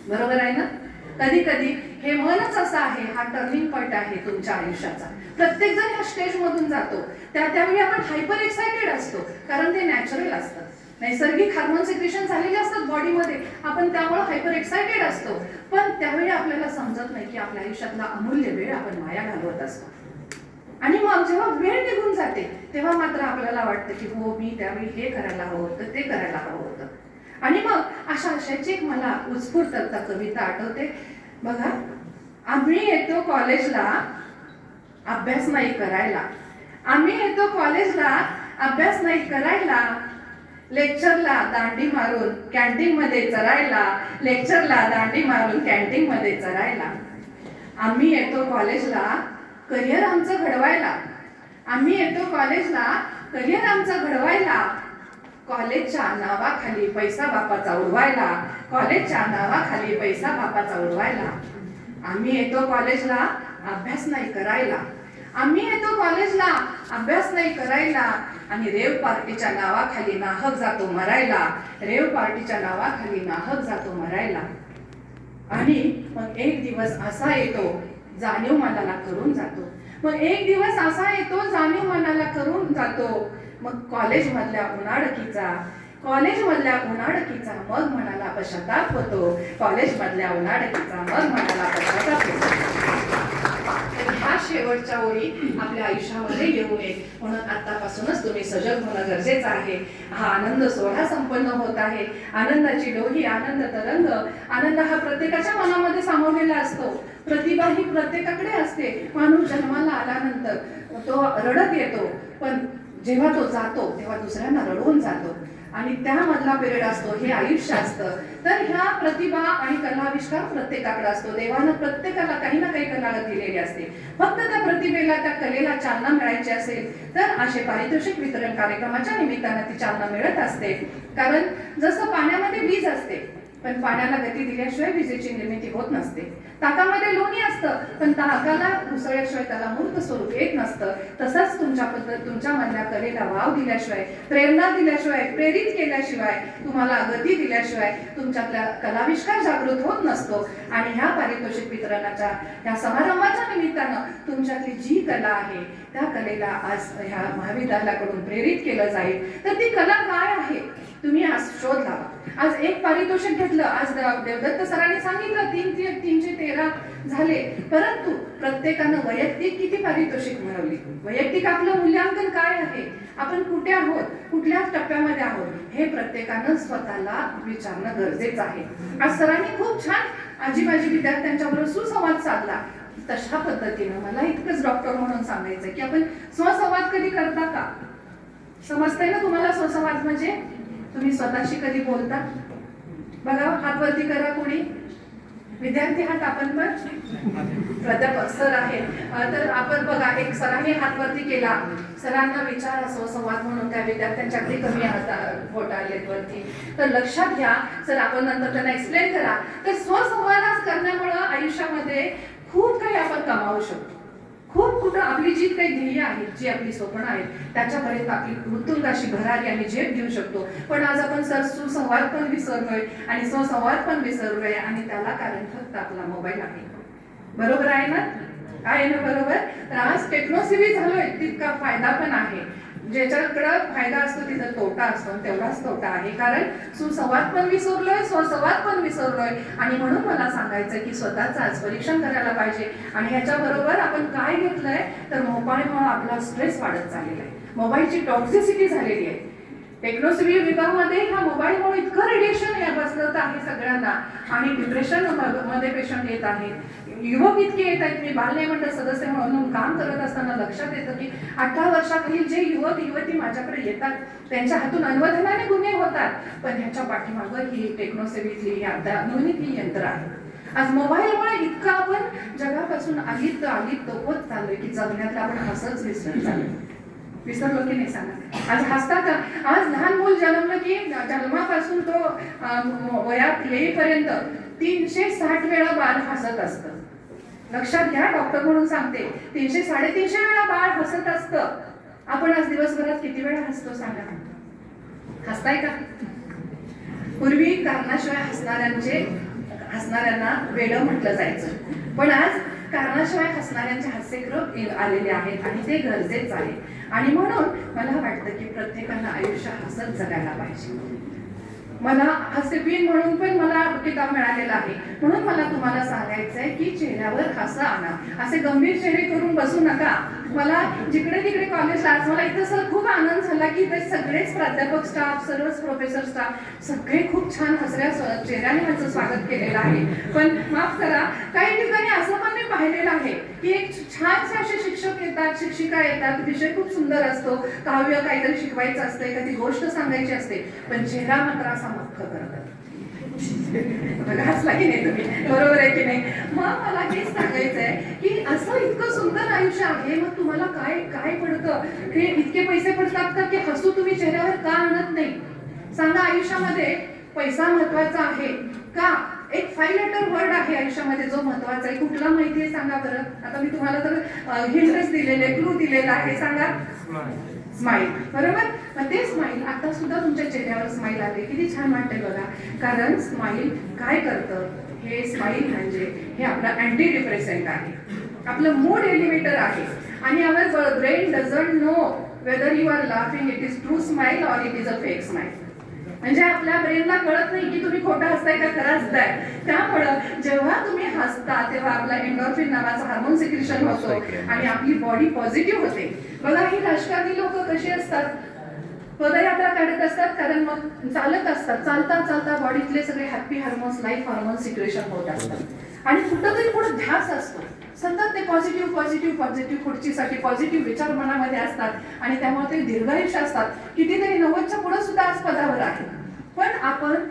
बरोबर आहे ना? कधी कधी हे मनच असं आहे, हा टर्निंग पॉइंट आहे तुमच्या आयुष्याचा. प्रत्येक जण ह्या स्टेज मधून जातो, त्यावेळी आपण हायपर एक्साइटेड असतो, कारण ते नॅचरल असतं. नैसर्गिक हार्मोन सिक्रेशन झालेले असतात बॉडीमध्ये, आपण त्यामुळे हायपर एक्साइटेड असतो. पण त्यावेळी आपल्याला समजत नाही की आपल्या आयुष्यातला अमूल्य वेळ आपण वाया घालवत असतो. आणि मग जेव्हा वेळ निघून जाते तेव्हा मात्र आपल्याला वाटतं की हो, मी त्यावेळी हे करायला हवं होतं, ते करायला हवं होतं. आणि मग अशाची एक मला उत्स्फूर्त कविता आठवते बघा. आम्ही येतो कॉलेजला अभ्यास नाही करायला, आम्ही येतो कॉलेजला अभ्यास नाही करायला, लेक्चरला दांडी मारून कॅन्टीन मध्ये चरायला, लेक्चरला दांडी मारून कॅन्टीन मध्ये चरायला. आम्ही येतो कॉलेजला करिअर आमचं घडवायला, आम्ही येतो कॉलेजला करिअर आमचं घडवायला, कॉलेजच्या नावाखाली पैसा बापाचा उडवायला, कॉलेजच्या नावाखाली पैसा बापाचा उडवायला. आम्ही येतो कॉलेजला अभ्यास नाही करायला, आम्ही येतो कॉलेजला अभ्यास नाही करायला, आणि रेव पार्टीच्या नावाखाली नाहक जातो मरायला, रेव पार्टीच्या नावाखाली नाहक जातो मरायला. आणि मग एक दिवस असा येतो जाणीव मनाला करून जातो, मग एक दिवस असा येतो जाणीव मनाला करून जातो. मग कॉलेज मधल्या उन्हाळकीचा मग मनाला पश्चाताप होतो, कॉलेज मधल्या उन्हाळकीचा मग मनाला पश्चाताप होतो. ह्या शेवटच्या ओळी आपल्या आयुष्यामध्ये येऊ नये म्हणून आतापासूनच तुम्ही सजग होणं गरजेचं आहे. हा आनंद सोहळा संपन्न होत आहे. आनंदाची डोही, आनंद तरंग, आनंद हा प्रत्येकाच्या मनामध्ये सामावलेला असतो. प्रतिभा ही प्रत्येकाकडे असते. माणूस जन्माला आल्यानंतर तो रडत येतो, पण जेव्हा तो जातो तेव्हा दुसऱ्यांना रडवून जातो, आणि त्यामधला पिरियड असतो हे आयुष्य असतं. तर ह्या प्रतिभा आणि कलाविष्कार प्रत्येकाकडे असतो. देवानं प्रत्येकाला काही ना काही कला दिलेली असते. फक्त त्या प्रतिभेला, त्या कलेला चालना मिळायची असेल तर असे पारितोषिक वितरण कार्यक्रमाच्या निमित्तानं ती चालना मिळत असते. कारण जसं पाण्यामध्ये वीज असते पण पाण्याला गती दिल्याशिवाय विजेची निर्मिती होत नसते. ताकामध्ये लोणी असतं, पण ताकाला उसळल्याशिवाय त्याला मूर्त स्वरूप येत नसतं. तसंच तुमच्यामधल्या कलेला वाव दिल्याशिवाय, प्रेरणा दिल्याशिवाय, प्रेरित केल्याशिवाय, तुम्हाला गती दिल्याशिवाय तुमच्यातला कलाविष्कार जागृत होत नसतो. आणि ह्या पारितोषिक वितरणाच्या ह्या समारंभाच्या निमित्तानं तुमच्यातली जी कला आहे त्या कलेला आज ह्या महाविद्यालयाकडून प्रेरित केलं जाईल. तर ती कला काय आहे तुम्ही आज शोध लावा. आज एक पारितोषिक घेतलं, आज देवदत्त सरांनी सांगितलं 313 झाले, परंतु प्रत्येकानं वैयक्तिक किती पारितोषिक मिळवली, वैयक्तिक आपलं मूल्यांकन काय आहे, आपण कुठे आहोत, कुठल्या टप्प्यामध्ये आहोत, हे प्रत्येकानं स्वतःला विचारणं गरजेचं आहे. आज सरांनी खूप छान आजी विद्यार्थ्यांच्या बरोबर सुसंवाद साधला. तशा पद्धतीनं मला इतकंच डॉक्टर म्हणून सांगायचं की आपण स्वसंवाद कधी करता का? समजतंय ना तुम्हाला स्वसंवाद म्हणजे? तुम्ही स्वतःशी कधी बोलता? बघा, हात वरती करा कोणी. विद्यार्थी हात, आपण पण प्राध्यापक सर आहे तर आपण बघा, एक सरांनी हात वरती केला, सरांना विचारा स्वसंवाद म्हणून त्या विद्यार्थ्यांच्या अगदी कमी बोट आलेत वरती, तर लक्षात घ्या. सर आपण नंतर त्यांना एक्सप्लेन करा. तर स्वसंवाद करण्यामुळं आयुष्यामध्ये खूप काही आपण कमावू शकतो. खूप कुठं आपली जी काही ध्येय आहेत, जी आपली स्वप्न आहेत, त्याच्यापर्यंत आपली उत्तुंगाशी भरारी आणि झेप घेऊ शकतो. पण आज आपण सुसंवाद पण विसरलोय आणि स्वसंवाद पण विसरलोय, आणि त्याला कारण फक्त आपला मोबाईल आहे. बरोबर आहे ना? आहे ना? बरोबर. तर आज टेक्नॉसिवी झालोय, तितका फायदा पण आहे. ज्याच्याकडं फायदा असतो तिथं तोटा असतो, तेवढाच तोटा आहे. कारण सुसंवाद पण विसरलोय, स्वसंवाद पण विसरलोय. आणि म्हणून मला सांगायचं की स्वतःचं आज परीक्षण करायला पाहिजे. आणि ह्याच्याबरोबर आपण काय घेतलंय तर मोबाईलमुळे आपला स्ट्रेस वाढत चाललेला आहे, मोबाईलची टॉक्सिसिटी झालेली आहे. टेक्नॉसिव्ही विभागामध्ये ह्या मोबाईलमुळे इतकं रेडिएशन बसत आहे सगळ्यांना, आणि डिप्रेशन मध्ये पेशंट येत आहेत, युवक इतके येत आहेत. मी बालन्याय मंडळ सदस्य म्हणून काम करत असताना लक्षात येतं की 18 वर्षाखालील जे युवक युवती माझ्याकडे येतात त्यांच्या हातून अन्वधनाने गुन्हे होतात, पण ह्याच्या पाठीमागं ही टेक्नॉसिव्हीतली ही अत्याधुनिक ही यंत्र आहे. आज मोबाईलमुळे इतकं आपण जगापासून अलिप्त होत चाललोय की जगण्यातला आपण हसच विसरलो की नाही सांगा? आज हसता का? आज लहान मूल जन्मलं की जन्मापासून तो वयात येईपर्यंत 360 वेळा बाळ हसत असतं. लक्षात घ्या, डॉक्टर म्हणून सांगते, 300-350 वेळा बाळ हसत असतं. आपण आज दिवसभरात किती वेळा हसतो सांगा? हसताय का? पूर्वी कारणाशिवाय हसणाऱ्यांना वेडं म्हटलं जायचं, पण आज कारणाशिवाय हसणाऱ्यांचे हास्यगृह आलेले आहेत आणि ते गरजेचं आहे. आणि म्हणून मला वाटतं की प्रत्येकानं आयुष्य हसत जगायला पाहिजे. मला हास्यवीर म्हणून पण मला किताब मिळालेला आहे, म्हणून मला तुम्हाला सांगायचं आहे की चेहऱ्यावर हसा आणा, असे गंभीर चेहरे करून बसू नका. मला जिकडे तिकडे कॉलेजला आज मला इथं सर खूप आनंद झाला की ते सगळेच प्राध्यापक स्टाफ, सर्वच प्रोफेसर स्टाफ सगळे खूप छान हसऱ्या चेहऱ्याने माझं स्वागत केलेलं आहे. पण माफ करा, काही ठिकाणी असं पण मी पाहिलेलं आहे की एक छानसे असे शिक्षक येतात, शिक्षिका येतात, विषय खूप सुंदर असतो, काव्य काहीतरी शिकवायचं असतं, एखादी गोष्ट सांगायची असते, पण चेहरा मात्र असा मख्ख करतात. हसला की नाही तुम्ही? बरोबर आहे की नाही? मग मला हेच सांगायचं आहे की असं इतकं सुंदर आयुष्य आहे, मग तुम्हाला काय पडतं? हे इतके पैसे पडतात का की हसू तुम्ही चेहऱ्यावर का आणत नाही? सांगा, आयुष्यामध्ये पैसा महत्वाचा आहे का? एक 5 लेटर वर्ड आहे आयुष्यामध्ये जो महत्वाचा आहे, कुठला माहिती आहे सांगा बरं? आता मी तुम्हाला तर हिंट्स दिलेले, क्लू दिलेला आहे, सांगा. स्माईल. बरोबर? मग ते स्माईल आता सुद्धा तुमच्या चेहऱ्यावर स्माईल आले, किती छान वाटते बघा. कारण स्माईल काय करतं? हे स्माईल म्हणजे हे आपलं अँटी डिप्रेसंट आहे, आपलं मूड एलिव्हेटर आहे. आणि our brain doesn't know whether you are laughing, it is true smile or it is a fake smile. म्हणजे आपल्या ब्रेनला कळत नाही की तुम्ही खोटं हसताय का खरं हसताय. त्यामुळं जेव्हा तुम्ही हसता तेव्हा आपला एंडोर्फिन नावाचा हार्मोन सिक्रेशन होतो आणि आपली बॉडी पॉझिटिव्ह होते. बघा, ही राजकारणी लोक कशी असतात? पदयात्रा काढत असतात, कारण मग चालत असतात, चालता बॉडीतले सगळे happy hormones, life hormone secretion होत असतात. आणि कुठंतरी पुढे ध्यास असतो, सतत ते पॉझिटिव्ह पुढचीसाठी पॉझिटिव्ह विचार मनामध्ये असतात आणि त्यामुळे ते दीर्घायुष्य असतात. कितीतरी 90च्या पुढे सुद्धा आज पदावर आहे. पण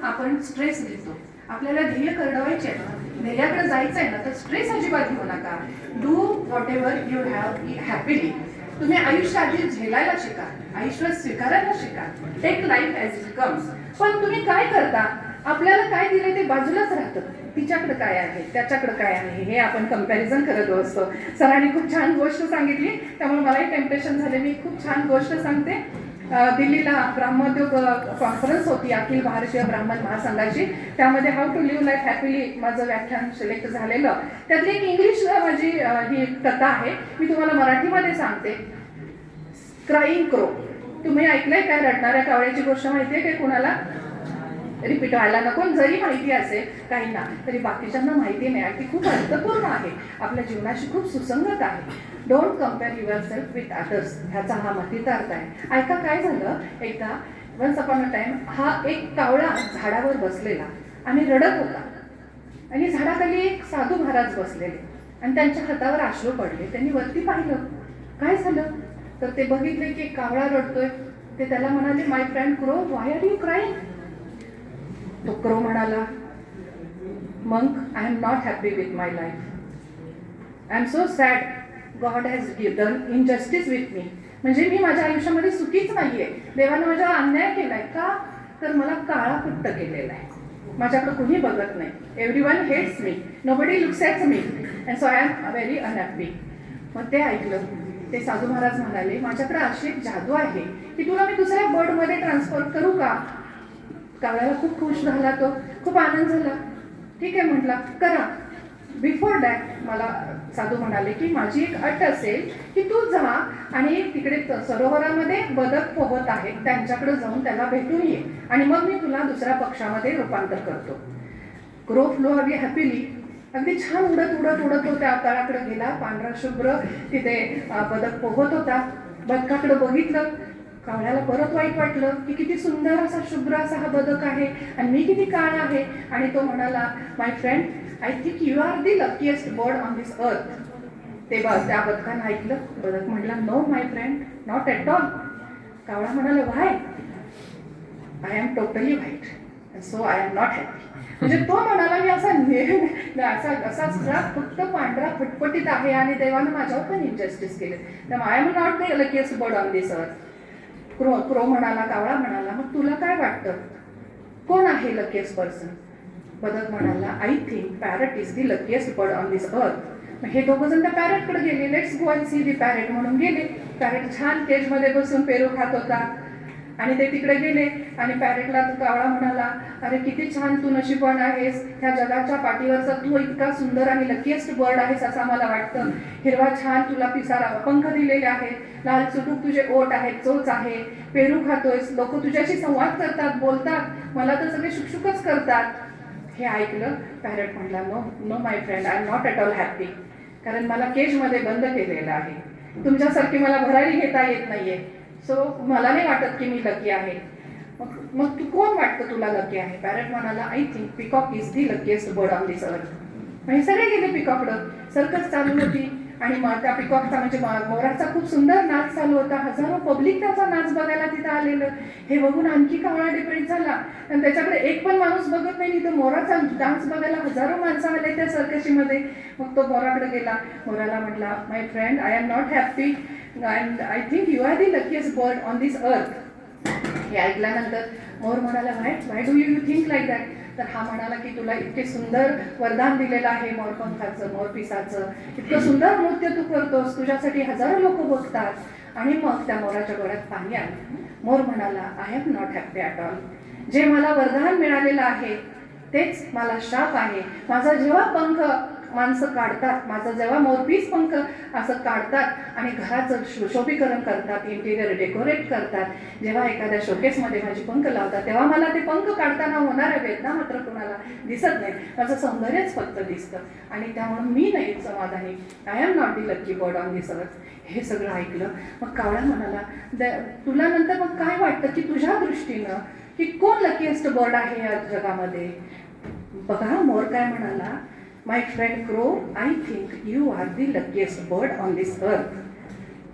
आपण स्ट्रेस घेतो. आपल्याला ध्येय करडवायचे आहे ना, ध्येयाकडे जायचं आहे ना, तर स्ट्रेस अजिबात घेऊ नका. Do whatever you have happily. तुम्ही आयुष्य आधी झेलायला शिका, आयुष्य स्वीकारायला शिका. Take life as it comes. पण तुम्ही काय करता? आपल्याला काय दिलंय ते बाजूलाच राहतं. तिच्याकडे काय आहे, त्याच्याकडे काय आहे, हे आपण कंपॅरिझन करत असतो. सरांनी खूप छान गोष्ट सांगितली, त्यामुळे मलाही टेम्पटेशन झाले. मी खूप छान गोष्ट सांगते. दिल्लीला ब्रह्मोद्योग कॉन्फरन्स होती अखिल भारतीय ब्राह्मण महासंघाची. त्यामध्ये how to live life happily माझं व्याख्यान सिलेक्ट झालेलं. त्यातली एक इंग्लिश माझी ही कथा आहे, मी तुम्हाला मराठीमध्ये सांगते. Crying crow. तुम्ही ऐकलंय काय? रडणाऱ्या कावळ्याची गोष्ट माहिती आहे काय कुणाला? रिपीट व्हायला नको. जरी माहिती असेल काहींना तरी बाकीच्यांना माहिती नाही. ती खूप अर्थपूर्ण आहे, आपल्या जीवनाशी खूप सुसंगत आहे. Don't compare your self with others, ह्याचा हा मतितार्थ आहे. ऐका काय झालं. एकदा वन्स अपॉन अ टाइम हा एक कावळा झाडावर बसलेला आणि रडत होता. आणि झाडाखाली एक साधू महाराज बसलेले आणि त्यांच्या हातावर अश्रू पडले. त्यांनी वरती पाहिलं, काय झालं तर ते बघितले की कावळा रडतोय. ते त्याला म्हणाले, my friend crow, why are you crying? तो क्रो म्हणाला, monk, I am not happy with my life. I am so sad. God has done injustice with me. म्हणजे मी माझ्या आयुष्यामध्ये सुखीच नाहीये. देवाने माझ्यावर अन्याय केलाय. का? तर मला काळा कुट्ट केलेला आहे. माझ्याकडे कुणी बघत नाही. Everyone hates me, nobody looks at me, and so I am very unhappy. मग ते ऐकलं. ते साधू महाराज म्हणाले, माझ्याकडे अशी एक जादू आहे की तुला मी दुसऱ्या बर्डमध्ये ट्रान्सफर करू का? कावळ्याला खूप खुश झाला, तो खूप आनंद झाला. ठीक आहे म्हटला, करा. बिफोर दॅट मला साधू म्हणाले की माझी एक अट असेल की तू जा आणि तिकडे सरोवरामध्ये बदक पोहत आहेत त्यांच्याकडे जाऊन त्याला भेटून ये आणि मग मी तुला दुसऱ्या पक्षामध्ये रूपांतर करतो. क्रो फ्लो हवी हॅपीली. अगदी छान उडत उडत उडत तो त्या तळाकडे गेला. पांढरा शुभ्र तिथे बदक पोहत होता. बदकाकडे बघितलं. कावळ्याला परत वाईट वाटलं की किती सुंदर असा शुभ्र असा हा बदक आहे आणि मी किती काळा आहे. आणि तो म्हणाला, my friend, I think you are the luckiest bird on this earth. ते त्या बदकानं ऐकलं. बदक म्हटला, no my friend, not at all. कावळा म्हणाला, why? I am totally white, so I am not happy. म्हणजे तो म्हणाला, मी असा फक्त पांढरा फटफटीत आहे आणि देवानं माझ्यावर पण इनजस्टिस केले, त्यामुळे I am not the luckiest bird on this अर्थ. क्रो म्हणाला, कावळा म्हणाला, मग तुला काय वाटतं कोण आहे लकीएस्ट पर्सन? बदक म्हणाला, I think parrot is the luckiest bird on this earth. हे दोघं जण त्या पॅरेटकडे गेले. Let's go and see the parrot म्हणून गेले. पॅरेट छान केजमध्ये बसून पेरू खात होता आणि ते तिकडे गेले आणि पॅरेटला कावळा म्हणाला, अरे किती छान तू नशीबवान आहेस. ह्या जगाच्या पाठीवरचा तू इतका सुंदर आणि लकीएस्ट बर्ड आहेस असं मला वाटतं. हिरवा छान तुला पिसारा पंख दिलेले आहेत, लाल चुटूक तुझे ओठ आहेत, चोच आहे, पेरू खातोयस, लोक तुझ्याशी संवाद करतात, बोलतात, मला तर सगळे शुकशुकच करतात. हे ऐकलं. पॅरेट म्हटला, no no my friend, I am not at all happy. कारण मला केजमध्ये बंद केलेलं आहे. तुमच्यासारखी मला भरारी घेता येत नाहीये. सो मला नाही वाटत की मी लकी आहे. मग तू कोण वाटतं तुला लकी आहे? पॅरेट म्हणाला, I think peacock is the luckiest bird on this earth. हे सगळे गेले पिकॉकडं. सर्कस चालू होती आणि त्या पिकॉकचा म्हणजे मोराचा खूप सुंदर नाच चालू होता. हजारो पब्लिक त्याचा नाच बघायला तिथं आलेलं. हे बघून आणखी कावळा डिप्रेस झाला आणि त्याच्याकडे एक पण माणूस बघत नाही. तर मोराचा डान्स बघायला हजारो माणसं आले त्या सर्कशीमध्ये. मग तो मोराकडे गेला. मोराला म्हटला, my friend, I am not happy and I think you are the luckiest bird on this earth. हे ऐकल्यानंतर मोर म्हणाला, why do you think like that? तर हा म्हणाला की तुला इतके सुंदर वरदान दिलेलं आहे मोरपंखाचं, मोरपिसाचं, इतकं सुंदर नृत्य तू करतोस, तुझ्यासाठी हजारो लोक बघतात. आणि मग त्या मोराच्या डोळ्यात पाणी आलं. मोर म्हणाला, I am not happy at all. जे मला वरदान मिळालेलं आहे तेच मला शाप आहे. माझा जेव्हा पंख माणसं काढतात, माझं जेव्हा मोरपीस पंख असं काढतात आणि घराचं सुशोभीकरण करतात, इंटिरियर डेकोरेट करतात, जेव्हा एखाद्या शोकेसमध्ये माझी पंख लावतात, तेव्हा मला ते पंख काढताना होणाऱ्या वेदना मात्र कोणाला दिसत नाही. माझं सौंदर्यच फक्त दिसतं आणि त्यामुळे मी नाही समाधानी. I am not the lucky bird on this earth. हे सगळं ऐकलं. मग कावळा म्हणाला, तुला नंतर मग काय वाटतं की तुझ्या दृष्टीनं की कोण लकीएस्ट बर्ड आहे या जगामध्ये? बघा मोर काय म्हणाला, my friend crow, I think you are the luckiest bird on this earth.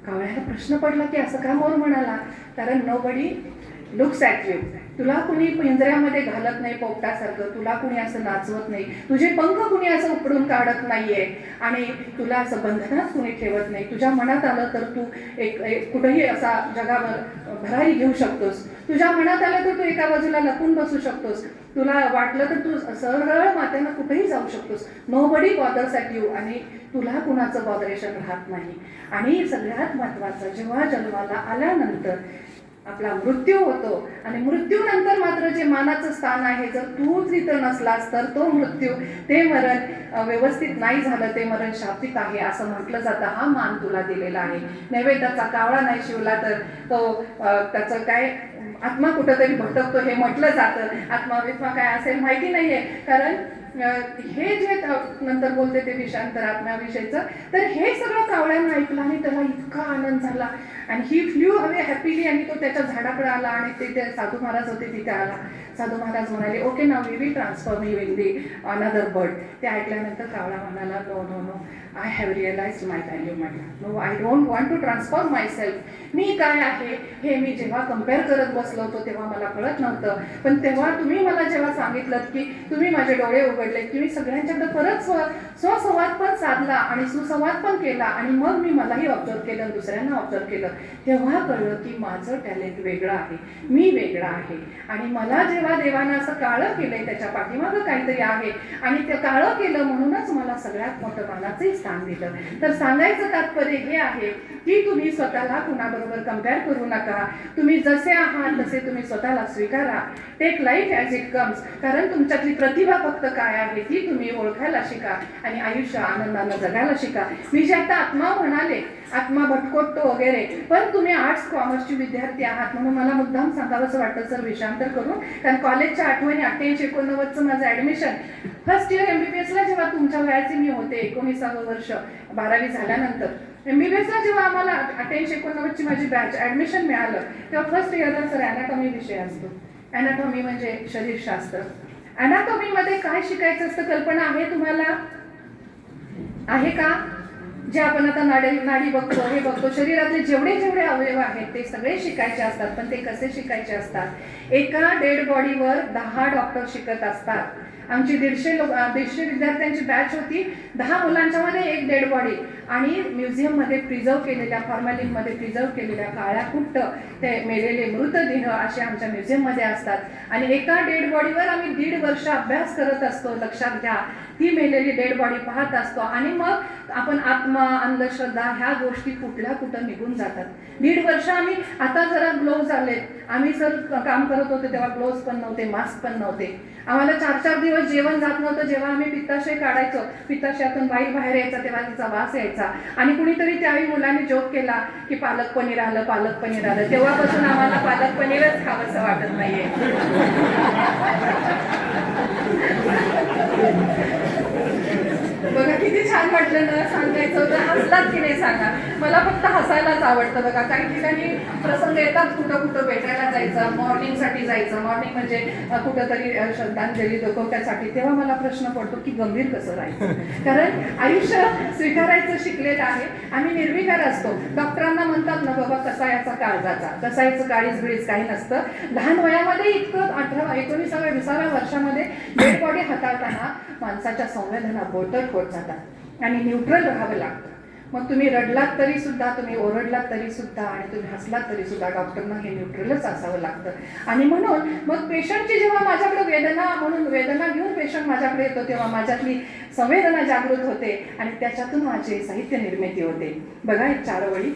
कावळ्याला प्रश्न पडला की असं का मोर म्हणाला? कारण नोबडी लुक्स ॲट यू. तुला कुणी पिंजऱ्यामध्ये घालत नाही पोपटासारखं, तुला कुणी असं नाचवत नाही, तुझे पंख कुणी असं उपडून काढत नाहीये आणि तुला असं बंधनात कुणी ठेवत नाही. तुझ्या मनात आलं तर तू एक कुठेही असा जगावर भरारी घेऊ शकतोस. तुझ्या मनात आलं तर तू एका बाजूला लपून बसू शकतोस. तुला वाटलं तर तू सरळ मातेनं कुठेही जाऊ शकतोस. नोबडी बॉदर्स ॲट यू आणि तुला कुणाचं बॉदरेशन राहत नाही. आणि सगळ्यात महत्त्वाचं, जेव्हा जन्माला आल्यानंतर आपला मृत्यू होतो आणि मृत्यूनंतर मात्र जे मानाचं स्थान आहे, जर तूच इथं नसलास तर तो मृत्यू, ते मरण व्यवस्थित नाही झालं, ते मरण शापित आहे असं म्हटलं जातं. हा मान तुला दिलेला आहे. नैवेद्याचा कावळा नाही शिवला तर तो त्याचं काय आत्मा कुठंतरी भटकतो हे म्हटलं जातं. आत्मा वित्मा काय असेल माहिती नाहीये, कारण हे जे नंतर बोलते ते विषांतर आत्म्याविषयीचं, तर हे सगळं कावळ्यानं ऐकलं आणि त्याला इतका आनंद झाला आणि ही फ्ल्यू हवे हॅपीली आणि तो त्याच्या झाडाकडे आला आणि ते साधू महाराज होते तिथे आला. साधू महाराज म्हणाले okay now we will transform you in the another bird. ते ऐकल्यानंतर कावळा म्हणाला no no no, I have realize my value. म्हटलं no, I don't want to transform myself. मी काय आहे हे मी जेव्हा कम्पेअर करत बसलो होतो तेव्हा मला कळत नव्हतं, पण तेव्हा तुम्ही मला जेव्हा सांगितलं की तुम्ही माझे डोळे उघडले, की मी सगळ्यांच्याकडे परत स्वसंवाद पण साधला आणि सुसंवाद पण केला आणि मग मी मलाही ऑब्झर्व केलं, दुसऱ्यांना ऑब्झर्व केलं, तेव्हा कळलं की माझं टॅलेंट वेगळं आहे, मी वेगळा आहे. आणि मला जेव्हा देवानं असं काळं केलंय त्याच्या पाठीमागं काहीतरी आहे आणि ते काळं केलं म्हणूनच मला सगळ्यात मोठं मानाचंही स्थान दिलं. तर सांगायचं तात्पर्य हे आहे की तुम्ही स्वतःला कुणाबरोबर कम्पेअर करू नका. तुम्ही जसे आहात तसे तुम्ही स्वतःला स्वीकारा. Take life as it comes. कारण तुमच्यातली प्रतिभा फक्त काय आहे ती तुम्ही ओळखायला शिका आणि आयुष्य आनंदानं जगायला शिका. मी जे आता आत्मा म्हणाले, आत्मा भटकटतो वगैरे, पण तुम्ही आर्ट्स कॉमर्सची विद्यार्थी आहात म्हणून मला मुद्दाम सांगावंसं वाटतं सर विषांतर करून, कारण कॉलेजच्या आठवणी 88-89चं माझं ॲडमिशन फर्स्ट इयर MBBSला जेव्हा तुमच्या वयाचे मी होते, 19वे वर्ष 12वी झाल्यानंतर MBBSला जेव्हा आम्हाला 88-89ची माझी बॅच ॲडमिशन मिळालं तेव्हा फर्स्ट इयरला सर ॲनाटॉमी विषय असतो. ॲनाटॉमी म्हणजे शरीरशास्त्र. ॲनाटॉमीमध्ये काय शिकायचं असतं कल्पना आहे तुम्हाला? आहे का? जे आपण आता नाडी बघतो, हे बघतो, शरीरातले जेवढे जेवढे अवयव आहेत ते सगळे शिकायचे असतात. पण ते कसे शिकायचे असतात? एका डेड बॉडीवर 10 डॉक्टर शिकत असतात. आमची 150 विद्यार्थ्यांची बॅच होती. 10 मुलांच्या मध्ये एक डेड बॉडी आणि म्युझियममध्ये प्रिझर्व केलेल्या, फॉर्मॅलिनमध्ये प्रिझर्व केलेल्या काळ्या कुट्ट ते मेलेले मृतदेह असे आमच्या म्युझियममध्ये असतात. आणि एका डेड बॉडीवर आम्ही 1.5 वर्ष अभ्यास करत असतो. लक्षात घ्या, ती मेलेली डेड बॉडी पाहत असतो आणि मग आपण आत्मा, अंधश्रद्धा ह्या गोष्टी कुठं निघून जातात. 1.5 वर्ष आम्ही, आता जरा ग्लोव्ज आलेत, आम्ही सर काम करत होते तेव्हा ग्लोव्ज पण नव्हते, मास्क पण नव्हते. आम्हाला 4-4 दिवस जेवण जात नव्हतं. जेव्हा आम्ही पित्ताशय काढायचो, पित्ताशयातून बाहेर यायचा तेव्हा तिचा वास यायचा आणि कुणीतरी त्यावेळी मुलांनी जोक केला की पालक पनीर आलं. तेव्हापासून आम्हाला पालक पनीरच खावंसं वाटत नाहीये. बघा किती छान वाटलं ना, सांगायचं होतं, हसलात की नाही सांगा. मला फक्त हसायलाच आवडतं. बघा काही ठिकाणी प्रसंग येतात, कुठं भेटायला जायचं, मॉर्निंगसाठी जायचं, मॉर्निंग म्हणजे कुठंतरी श्रद्धांजली दुखवण्यासाठी, तेव्हा मला प्रश्न पडतो की गंभीर कसं राहायचं. कारण आयुष्य स्वीकारायचं शिकलेलं आहे. आम्ही निर्विकार असतो. डॉक्टरांना म्हणतात ना बाबा कसायाचा काळजाचा, कसायचं काळीज बिळीज काही नसतं. लहान वयामध्ये इतकं 18, 19व्या 20व्या वर्षामध्ये डेड बॉडी हाताळताना माणसाच्या संवेदना बोलतट होत जातात आणि न्यूट्रल राहावं लागतं. मग तुम्ही रडलात तरी सुद्धा, तुम्ही ओरडलात तरी सुद्धा आणि तुम्ही हसलात तरी सुद्धा डॉक्टरना हे न्यूट्रलच असावं लागतं. आणि म्हणून मग पेशंटची जेव्हा माझ्याकडे वेदना घेऊन पेशंट माझ्याकडे येतो तेव्हा माझ्यातली संवेदना जागृत होते आणि त्याच्यातून माझे साहित्य निर्मिती होते. बघा एक 4 वळी.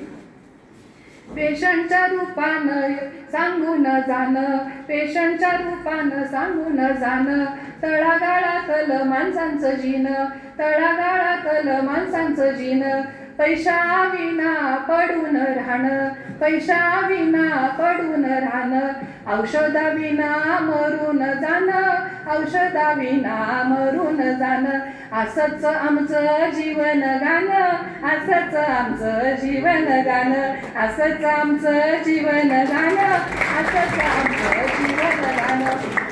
पेशंटच्या रूपानं सांगून जाणं, पेशंटच्या रूपानं सांगून जाणं, तळागाळातलं माणसांचं जीनं, तळागाळातलं माणसांचं जीनं, पैशाविना पडून राहणं, पैशाविना पडून राहणं, औषधाविना मरून जाणं, औषधाविना मरून जाणं, असंच आमचं जीवन गाणं, असंच आमचं जीवन गाणं, असंच आमचं जीवन गाणं, असंच आमचं जीवन गाणं.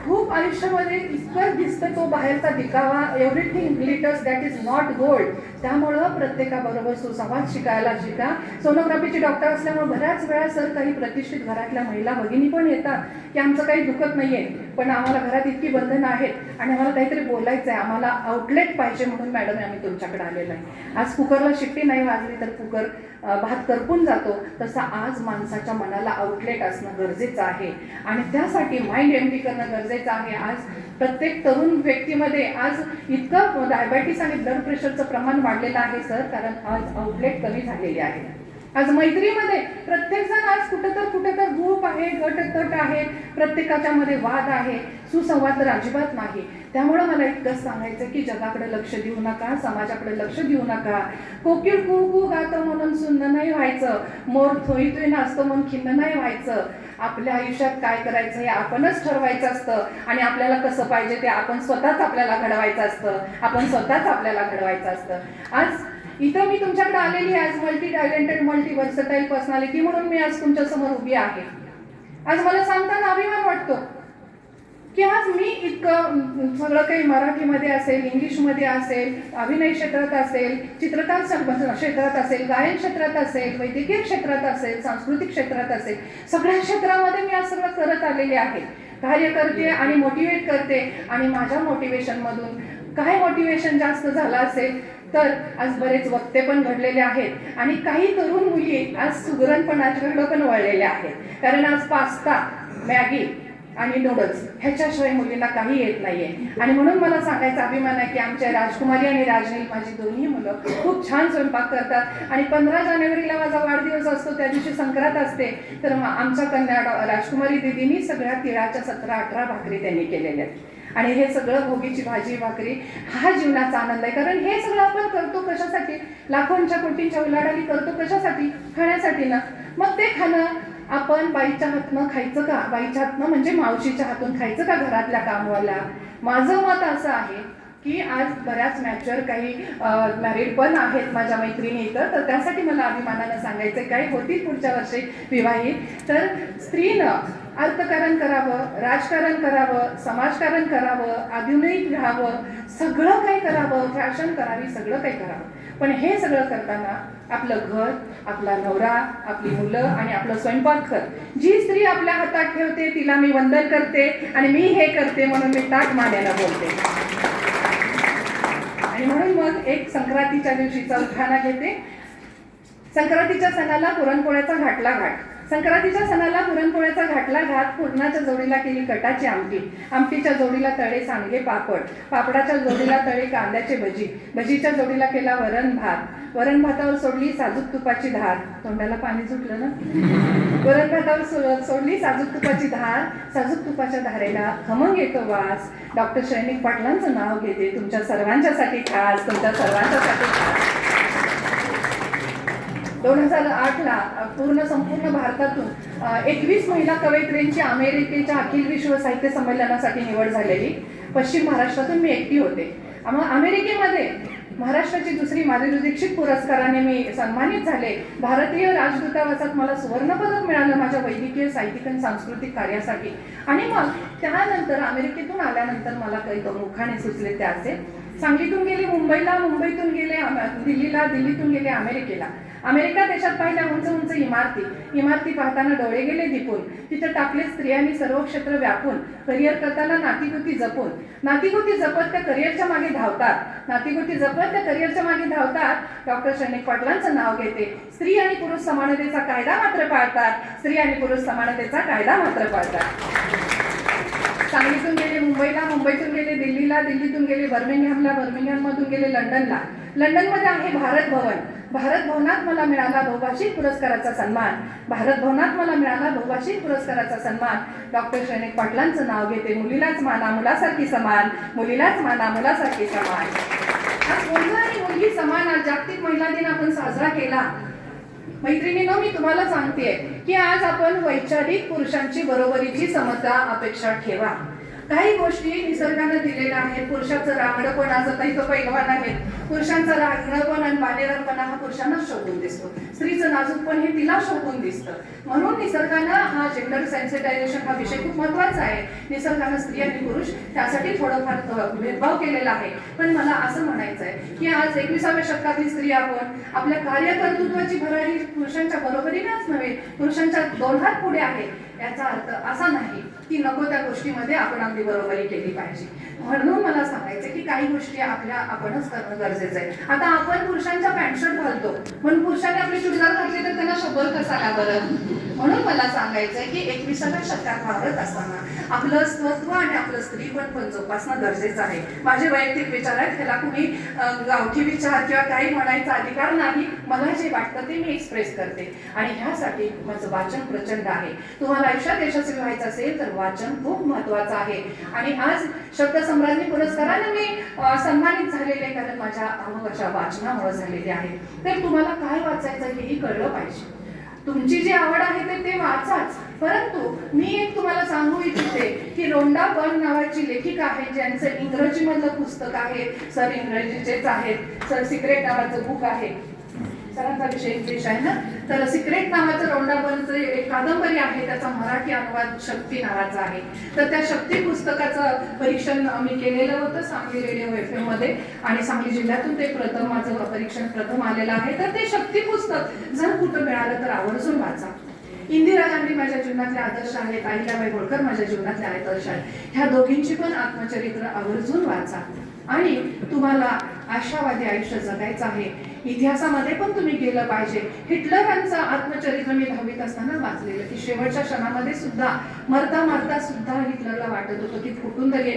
खूप आयुष्यामध्ये इतकं दिसतं तो बाहेरचा दिखावा, everything glitters that is not gold. त्यामुळं प्रत्येकाबरोबर सुसंवाद शिकायला शिका. सोनोग्राफीचे डॉक्टर असल्यामुळे बऱ्याच वेळा सर काही प्रतिष्ठित घरातल्या महिला भगिनी पण येतात की आमचं काही दुखत नाहीये पण आम्हाला घरात इतकी बंधनं आहेत आणि आम्हाला काहीतरी बोलायचं आहे, आम्हाला आउटलेट पाहिजे म्हणून मॅडम आम्ही तुमच्याकडे आलेलो आहे. आज कुकरला शिट्टी नाही वाजली तर कुकर भात करपून जातो, तसं आज माणसाच्या मनाला आउटलेट असणं गरजेचं आहे आणि त्यासाठी माइंड एम्प्टी करणं गरजेचं आहे. आहे. आज प्रत्येक तरुण व्यक्तीमध्ये आज इतकं डायबिटीस आणि ब्लड प्रेशरचं प्रमाण वाढलेलं आहे सर, कारण आज आउटलेट कमी झालेले आहे. आज मैत्रीमध्ये प्रत्येकजण आज कुठं ग्रुप आहे, गट आहे, प्रत्येकाच्या मध्ये वाद आहे, सुसंवाद तर अजिबात नाही. त्यामुळं मला इतकंच सांगायचं की जगाकडे लक्ष देऊ नका, समाजाकडे लक्ष देऊ नका. कोकिळ कुहू गातं म्हणून सुन्न नाही व्हायचं, मोर थोई नाचतो म्हणून खिन्न नाही व्हायचं. आपल्या आयुष्यात काय करायचं हे आपणच ठरवायचं असतं आणि आपल्याला कसं पाहिजे ते आपण स्वतःच आपल्याला घडवायचं असतं. आज इथं मी तुमच्याकडे आलेली आहे आज multi talented multi versatile personality म्हणून मी आज तुमच्या समोर उभी आहे. आज मला सांगताना अभिमान वाटतो की आज मी इतकं सगळं काही मराठीमध्ये असेल, इंग्लिशमध्ये असेल, अभिनय क्षेत्रात असेल, चित्रकार क्षेत्रात असेल, गायन क्षेत्रात असेल, वैद्यकीय क्षेत्रात असेल, सांस्कृतिक क्षेत्रात असेल, सगळ्या क्षेत्रामध्ये मी आज सगळं करत आलेले आहे. कार्य करते आणि मोटिवेट करते. आणि माझ्या मोटिवेशनमधून काय मोटिवेशन जास्त झालं असेल तर आज बरेच वक्ते पण घडलेले आहेत आणि काही तरुण मुली आज सुगरणपणाकडे पण वळलेल्या आहेत. कारण आज पास्ता, मॅगी आणि नूडल्स ह्याच्याशिवाय मुलींना काही येत नाहीये. आणि म्हणून मला सांगायचा अभिमान आहे की आमच्या राजकुमारी आणि राजनील माझी दोन्ही मुलं खूप छान स्वयंपाक करतात. आणि 15 जानेवारीला माझा वाढदिवस असतो, त्या दिवशी संक्रांत असते, तर आमच्या कन्या राजकुमारी दिदीनी सगळ्या तिळाच्या 17-18 भाकरी त्यांनी केलेल्या आहेत. आणि हे सगळं भोगीची भाजी भाकरी हा जीवनाचा आनंद आहे. कारण हे सगळं आपण करतो कशासाठी? लाखोंच्या कोटींच्या उलाढाली करतो कशासाठी? खाण्यासाठी ना. मग ते खाणं आपण बाईच्या हातनं खायचं का? बाईच्या हातनं म्हणजे मावशीच्या हातून खायचं का घरातल्या कामवाला? माझं मत असं आहे की आज बऱ्याच मॅच्युअर काही मॅरिड पण आहेत माझ्या मैत्रिणी इथं, तर त्यासाठी मला अभिमानानं सांगायचं काही होतील पुढच्या वर्षी विवाहित, तर स्त्रीनं अर्थकारण करावं, राजकारण करावं, समाजकारण करावं, आधुनिक राहावं, सगळं काही करावं, फॅशन करावी, सगळं काही करावं. पण हे सगळं करताना आपलं घर, आपला नवरा, आपली मुलं आणि आपलं स्वयंपाकघर जी स्त्री आपल्या हातात ठेवते तिला मी वंदन करते आणि मी हे करते म्हणून मी ताट मानेला बोलते. आणि म्हणून मग एक संक्रांतीच्या दिवशीचा उखाणा घेते. संक्रांतीच्या सणाला पुरणपोळ्याचा घाटला घाट. संक्रांतीच्या सणाला पुरणपोळ्याचा घाटला घाट. पुरणाच्या जोडीला केली कटाची आमटी, आमटीच्या जोडीला तळे सांडगे पापड, पापडाच्या जोडीला तळे कांद्याचे भजी, भजीच्या जोडीला केला वरण भात, वरण भातावर सोडली साजूक तुपाची धार. तोंडाला पाणी सुटलं ना. वरण भातावर सोडली साजूक तुपाची धार, साजूक तुपाच्या धारेला खमंग येतो वास. डॉक्टर सैनिक पाटलांचं नाव घेते तुमच्या सर्वांच्यासाठी खास, तुमच्या सर्वांच्यासाठी खास. 2008ला संपूर्ण भारतातून 21 महिला कवयित्रींची अमेरिकेच्या अखिल विश्व साहित्य संमेलनासाठी निवड झालेली. पश्चिम महाराष्ट्रातून मी एकटी होते. अमेरिकेमध्ये महाराष्ट्राची दुसरी माधुरी दीक्षित पुरस्काराने मी सन्मानित झाले. भारतीय राजदूतावासात मला सुवर्णपदक मिळालं माझ्या वैद्यकीय साहित्यिक आणि सांस्कृतिक कार्यासाठी. आणि मग त्यानंतर अमेरिकेतून आल्यानंतर मला काही उखाणे सुचले ते असे. सांगलीतून गेले मुंबईला, मुंबईतून गेले दिल्लीला, दिल्लीतून गेले अमेरिकेला. अमेरिका देशात पाहिल्या उंच उंच इमारती, इमारती पाहताना डोळे गेले दिपून. तिथे टाकले स्त्रियांनी सर्व क्षेत्र व्यापून. करिअर करताना नातीगुती जपून, नातीगुती जपत त्या करिअरच्या मागे धावतात, नातीगुती जपत त्या करिअरच्या मागे धावतात. डॉक्टर सैनिक पाटलांचं नाव घेते. स्त्री आणि पुरुष समानतेचा कायदा मात्र पाळतात, स्त्री आणि पुरुष समानतेचा कायदा मात्र पाळतात. सांगलीतून गेले मुंबईला, मुंबईतून गेले दिल्लीला, दिल्लीतून गेले बर्मिंगहॅमला, बर्मिंगहॅममधून गेले लंडनला. लंडनमध्ये आहे भारत भवन. भारत भवनात मला मिळाला बहुभाषिक पुरस्काराचा सन्मान. भारत भवनात मला मिळाला बहुभाषिक पुरस्काराचा सन्मान. डॉक्टर सैनिक पाटलांचं नाव घेते. मुलीलाच माना मुलासारखी समान, मुलीलाच माना मुलासारखी समान. आज मुलगा आणि मुलगी समान. आज जागतिक महिला दिन आपण साजरा केला. मैत्रिणींनो, मी तुम्हाला सांगते की आज आपण वैचारिक पुरुषांची बरोबरीची समता अपेक्षा ठेवा. काही गोष्टी निसर्गाने दिलेल्या आहेत. पुरुषाचं रांगडपण आज आता इथं पैलवान आहेत. पुरुषांचं रांगडपण आणि बालेरपणा हा पुरुषांना शोभून दिसतो. स्त्रीचं नाजूकपण हे तिला शोभून दिसतं. म्हणून निसर्गानं हा जेंडर सेन्सिटायझेशन हा विषय खूप महत्वाचा आहे. निसर्गानं स्त्री आणि पुरुष त्यासाठी थोडंफार भेदभाव केलेला आहे. पण मला असं म्हणायचं आहे की आज 21व्या शतकातील स्त्री आपण आपल्या कार्यकर्तृत्वाची भरारी पुरुषांच्या बरोबरीनेच नव्हे, पुरुषांच्या 2 हात पुढे आहे. याचा अर्थ असा नाही की नको त्या गोष्टीमध्ये आपण अगदी बरोबरी केली पाहिजे. म्हणून मला सांगायचं की काही गोष्टी आपणच करणं गरजेचं आहे. आता आपण पुरुषांच्या पॅन्ट शर्ट घालतो, म्हणून पुरुषांनी आपली चुडीदार घातली तर त्यांना शब्द कसा का बरं? म्हणून मला सांगायचंय की 21व्या शतकात वावरत असताना आपलं स्वत्व आणि आपलं स्त्रीपण जोपासणं गरजेचं आहे. माझे वैयक्तिक विचार आहेत, त्याला कुणी गावठी विचार किंवा काही म्हणायचा अधिकार नाही. मला जे वाटतं ते मी एक्सप्रेस करते आणि ह्यासाठी माझं वाचन प्रचंड आहे. तुम्हाला आयुष्यात यशस्वी व्हायचं असेल तर वाचन खूप महत्वाचं आहे. आणि आज शब्दसम्राज्ञी पुरस्काराने मी सन्मानित झालेले, कारण माझ्या अमुक अशा वाचनामुळे झालेले आहे. तर तुम्हाला काय वाचायचं हेही कळलं पाहिजे. तुमची जी आवड आहे ते वाचाच. परंतु मी एक तुम्हाला सांगू इच्छिते की रोंडा बर्न नावाची लेखिका आहे, ज्यांचं इंग्रजीमधलं पुस्तक आहे, सर इंग्रजीचेच आहेत, सर सिक्रेट नावाचं बुक आहे, सरांचा विषय इंग्लिश आहे ना, तर सिक्रेट नावाचं रोंडा बर्नचं एक कादंबरी आहे, त्याचा मराठी अनुवाद शक्ती नावाचा आहे. तर त्या शक्ती पुस्तकाचं परीक्षण मी केलेलं होतं सांगली रेडिओ FM मध्ये, आणि सांगली जिल्ह्यातून ते माझं परीक्षण प्रथम आलेलं आहे. तर ते शक्ती पुस्तक जर कुठं मिळालं तर आवर्जून वाचा. इंदिरा गांधी माझ्या जीवनातले आदर्श आहेत, अहिल्याबाई होळकर माझ्या जीवनातले आदर्श आहेत. ह्या दोघींची पण आत्मचरित्र आवर्जून वाचा. आणि तुम्हाला आशावादी आयुष्य जगायचं आहे, इतिहासामध्ये पण तुम्ही गेलं पाहिजे. हिटलरांचं आत्मचरित्र मी 10वीत असताना वाचलेलं, की शेवटच्या क्षणामध्ये सुद्धा मरता सुद्धा हिटलरला वाटत होतं की कुठून तरी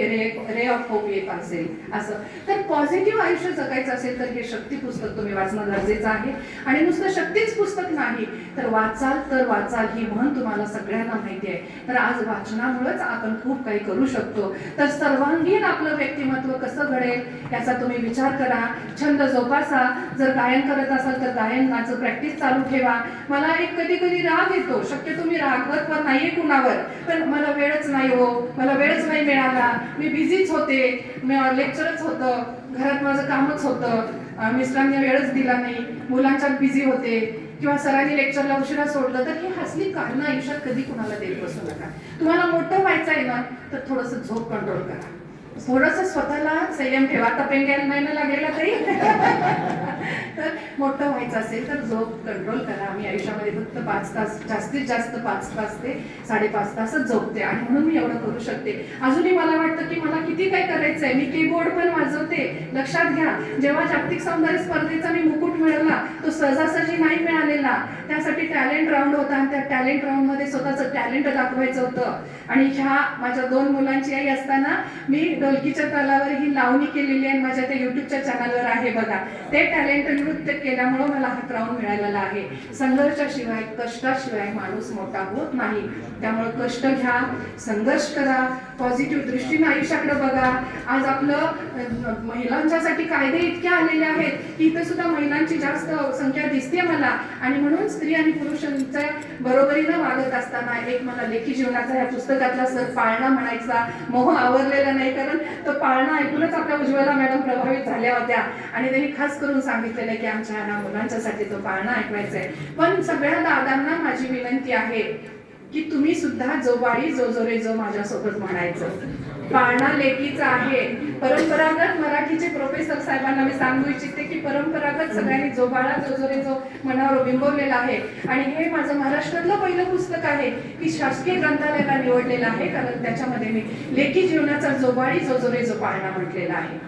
रे ऑफ होप येत असेल असं. तर पॉझिटिव्ह आयुष्य जगायचं असेल तर हे शक्ती पुस्तक तुम्ही वाचणं गरजेचं आहे. आणि नुसतं शक्तीच पुस्तक नाही तर वाचाल ही म्हण तुम्हाला सगळ्यांना माहिती आहे. तर आज वाचनामुळेच आपण खूप काही करू शकतो. तर सर्वांगीण आपलं व्यक्तिमत्व कसं घडेल याचा तुम्ही विचार करा. छंद जोपासा. जर गायन करत असाल तर गायनाचं प्रॅक्टिस चालू ठेवा. मला एक कधी राग येतो, शक्यतो मी रागवत नाहीये कुणावर, पण मला वेळच नाही हो, मला वेळच नाही मिळाला, मी बिझीच होते, लेक्चरच होतं, घरात माझं कामच होतं, मिस्टरांनी वेळच दिला नाही, मुलांच्यात बिझी होते, किंवा सरांनी लेक्चरला उशिरा सोडलं. तर ही हसली कारणं आयुष्यात कधी कुणाला देत बसू नका. तुम्हाला मोठं व्हायचं आहे ना तर थोडंसं झोप कंट्रोल करा, थोडंसं स्वतःला संयम ठेवा. आता पेंग्याला नाही ना लागलेला तरी तर मोठं व्हायचं असेल तर झोप कंट्रोल करा. आम्ही आयुष्यामध्ये फक्त 5 तास, जास्तीत जास्त 5 तास ते 5.5 तासच झोपते आणि म्हणून मी एवढं करू शकते. अजूनही मला वाटतं की मला किती काय करायचंय. मी कीबोर्ड पण वाजवते. लक्षात घ्या, जेव्हा जागतिक सौंदर्य स्पर्धेचा मी मुकुट मिळवला तो सहजासहजी नाही मिळालेला. त्यासाठी टॅलेंट राऊंड होता आणि त्या टॅलेंट राऊंड मध्ये स्वतःचं टॅलेंट दाखवायचं होतं. आणि ह्या माझ्या 2 मुलांची आई असताना मी ढोलकीच्या तालावर ही लावणी केलेली आहे, माझ्या त्या युट्यूबच्या चॅनलवर आहे बघा. ते टॅलेंट नृत्य केल्यामुळे मला हा क्राऊन मिळालेला आहे. संघर्षाशिवाय, कष्टाशिवाय माणूस मोठा होत नाही. त्यामुळे कष्ट घ्या, संघर्ष करा, पॉझिटिव्ह दृष्टीने आयुष्याकडे बघा. आज आपलं महिलांच्यासाठी कायदे इतके आलेले आहेत की इथे सुद्धा महिलांची जास्त संख्या दिसते मला. आणि म्हणून स्त्री आणि पुरुषांच्या बरोबरीनं वागत असताना एक मला लेखी जीवनाचा ह्या पुस्तकातला सर पाळणा म्हणायचा मोह आवरलेला नाही, कारण तो पाळणा ऐकूनच आपल्या उज्ज्वला मॅडम प्रभावित झाल्या होत्या आणि त्यांनी खास करून सांगितलेलं की आमच्या मुलांच्यासाठी तो पाळणा ऐकवायचा आहे. पण सगळ्या दादांना माझी विनंती आहे की तुम्ही सुद्धा जो बाळी जो जोरे जो माझ्यासोबत म्हणायचं. पाळणा लेकीचा आहे. परंपरागत मराठीचे प्रोफेसर साहेबांना मी सांगू इच्छिते की परंपरागत सगळ्यांनी जो बाळा जो जोरे जो मनावर बिंबवलेला आहे. आणि हे माझं महाराष्ट्रातलं पहिलं पुस्तक आहे की शासकीय ग्रंथालयाला निवडलेलं आहे, कारण त्याच्यामध्ये मी लेखी जीवनाचा जो बाळी जो जोरे जो पाळणा म्हटलेला आहे.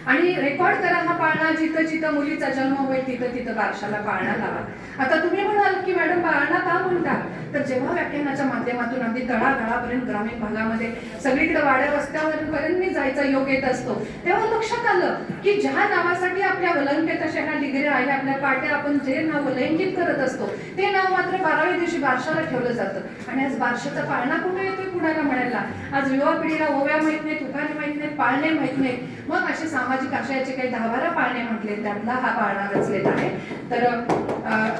आणि रेकॉर्ड करा हा पाळणा. जिथं जिथं मुलीचा जन्म होईल तिथं तिथं बारशाला पाळणा लावा. आता तुम्ही म्हणाल की मॅडम पाळणा का म्हणतात, तर जेव्हा व्याख्यानाच्या माध्यमातून अगदी तळागाळापर्यंत ग्रामीण भागामध्ये सगळीकडे वाड्या वस्त्यावरपर्यंत मी जायचा योग येत असतो, तेव्हा लक्षात आलं की ज्या नावासाठी आपल्या वलंकित अशा ह्या डिग्री आहे, आपल्या पाट्या आपण जे नाव वलंकित करत असतो ते नाव मात्र 12व्या दिवशी बारशाला ठेवलं जातं. आणि आज बारशाचा पाळणा कुठे येतोय कुणाला म्हणायला. आज युवा पिढीला ओव्या माहित नाहीत, उखाणे माहित नाहीत, पाळणे माहित नाहीत. मग असे सामाजिक आशयाचे काही 10-12 पाळणे म्हटले, त्यातला हा पाळणा रचलेला आहे. तर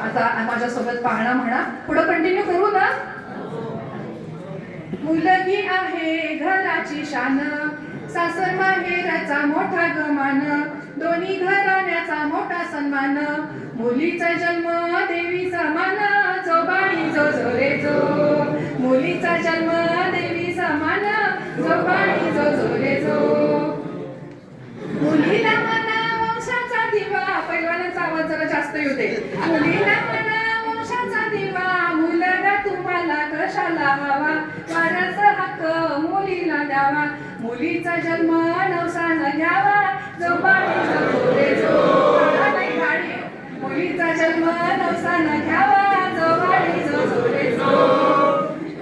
आता माझ्यासोबत पाळणा म्हणा. पुढं कंटिन्यू करू ना. मुलगी आहे घराची शान, सासर माहेरचा मोठा गमान, दोन्ही घराण्याचा मोठा सन्मान, मुलीचा जन्म देवीचा मान, जो बाळी जो जो रे जो, मुलीचा जन्म देवीचा मान, जो बाळी जो जो रे जो, मुलीला म्हणा वंशाचा दिवा. पैलवानाचा आवाज जरा जास्त येते. मुलीला म्हणा वंशाचा दिवा, मुलगा तुम्हाला कशाला मुलीचा जन्म नवसानं घ्यावा जो बाळी जो जोरे जो. नाही गाडी. मुलीचा जन्म नवसानं घ्यावा जो बाळी जो जोरे जो.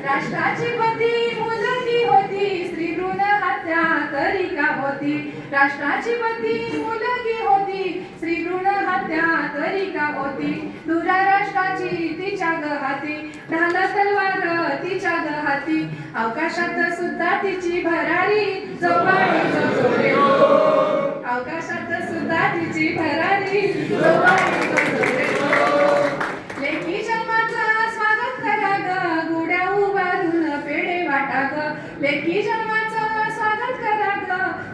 राष्ट्राची पती मुलगी होती स्त्री भ्रूण हत्या तरी का होती. राष्ट्राची पती मुलगी होती स्त्री भ्रूण हत्या तरी का होती. दुरा राष्ट्राची तिच्या ग हाती ढाल तलवार तिच्या ग हाती. अवकाशात सुद्धा तिची भरारी जो बाळी जो जोरे जो. अवकाशात सुद्धा तिची भरारी जो बाळी जो जोरे जो. लेकी जन्माचं स्वागत करा ग गुड्या उभारून पेढे वाटा ग. लेकी जन्माचं स्वागत करा ग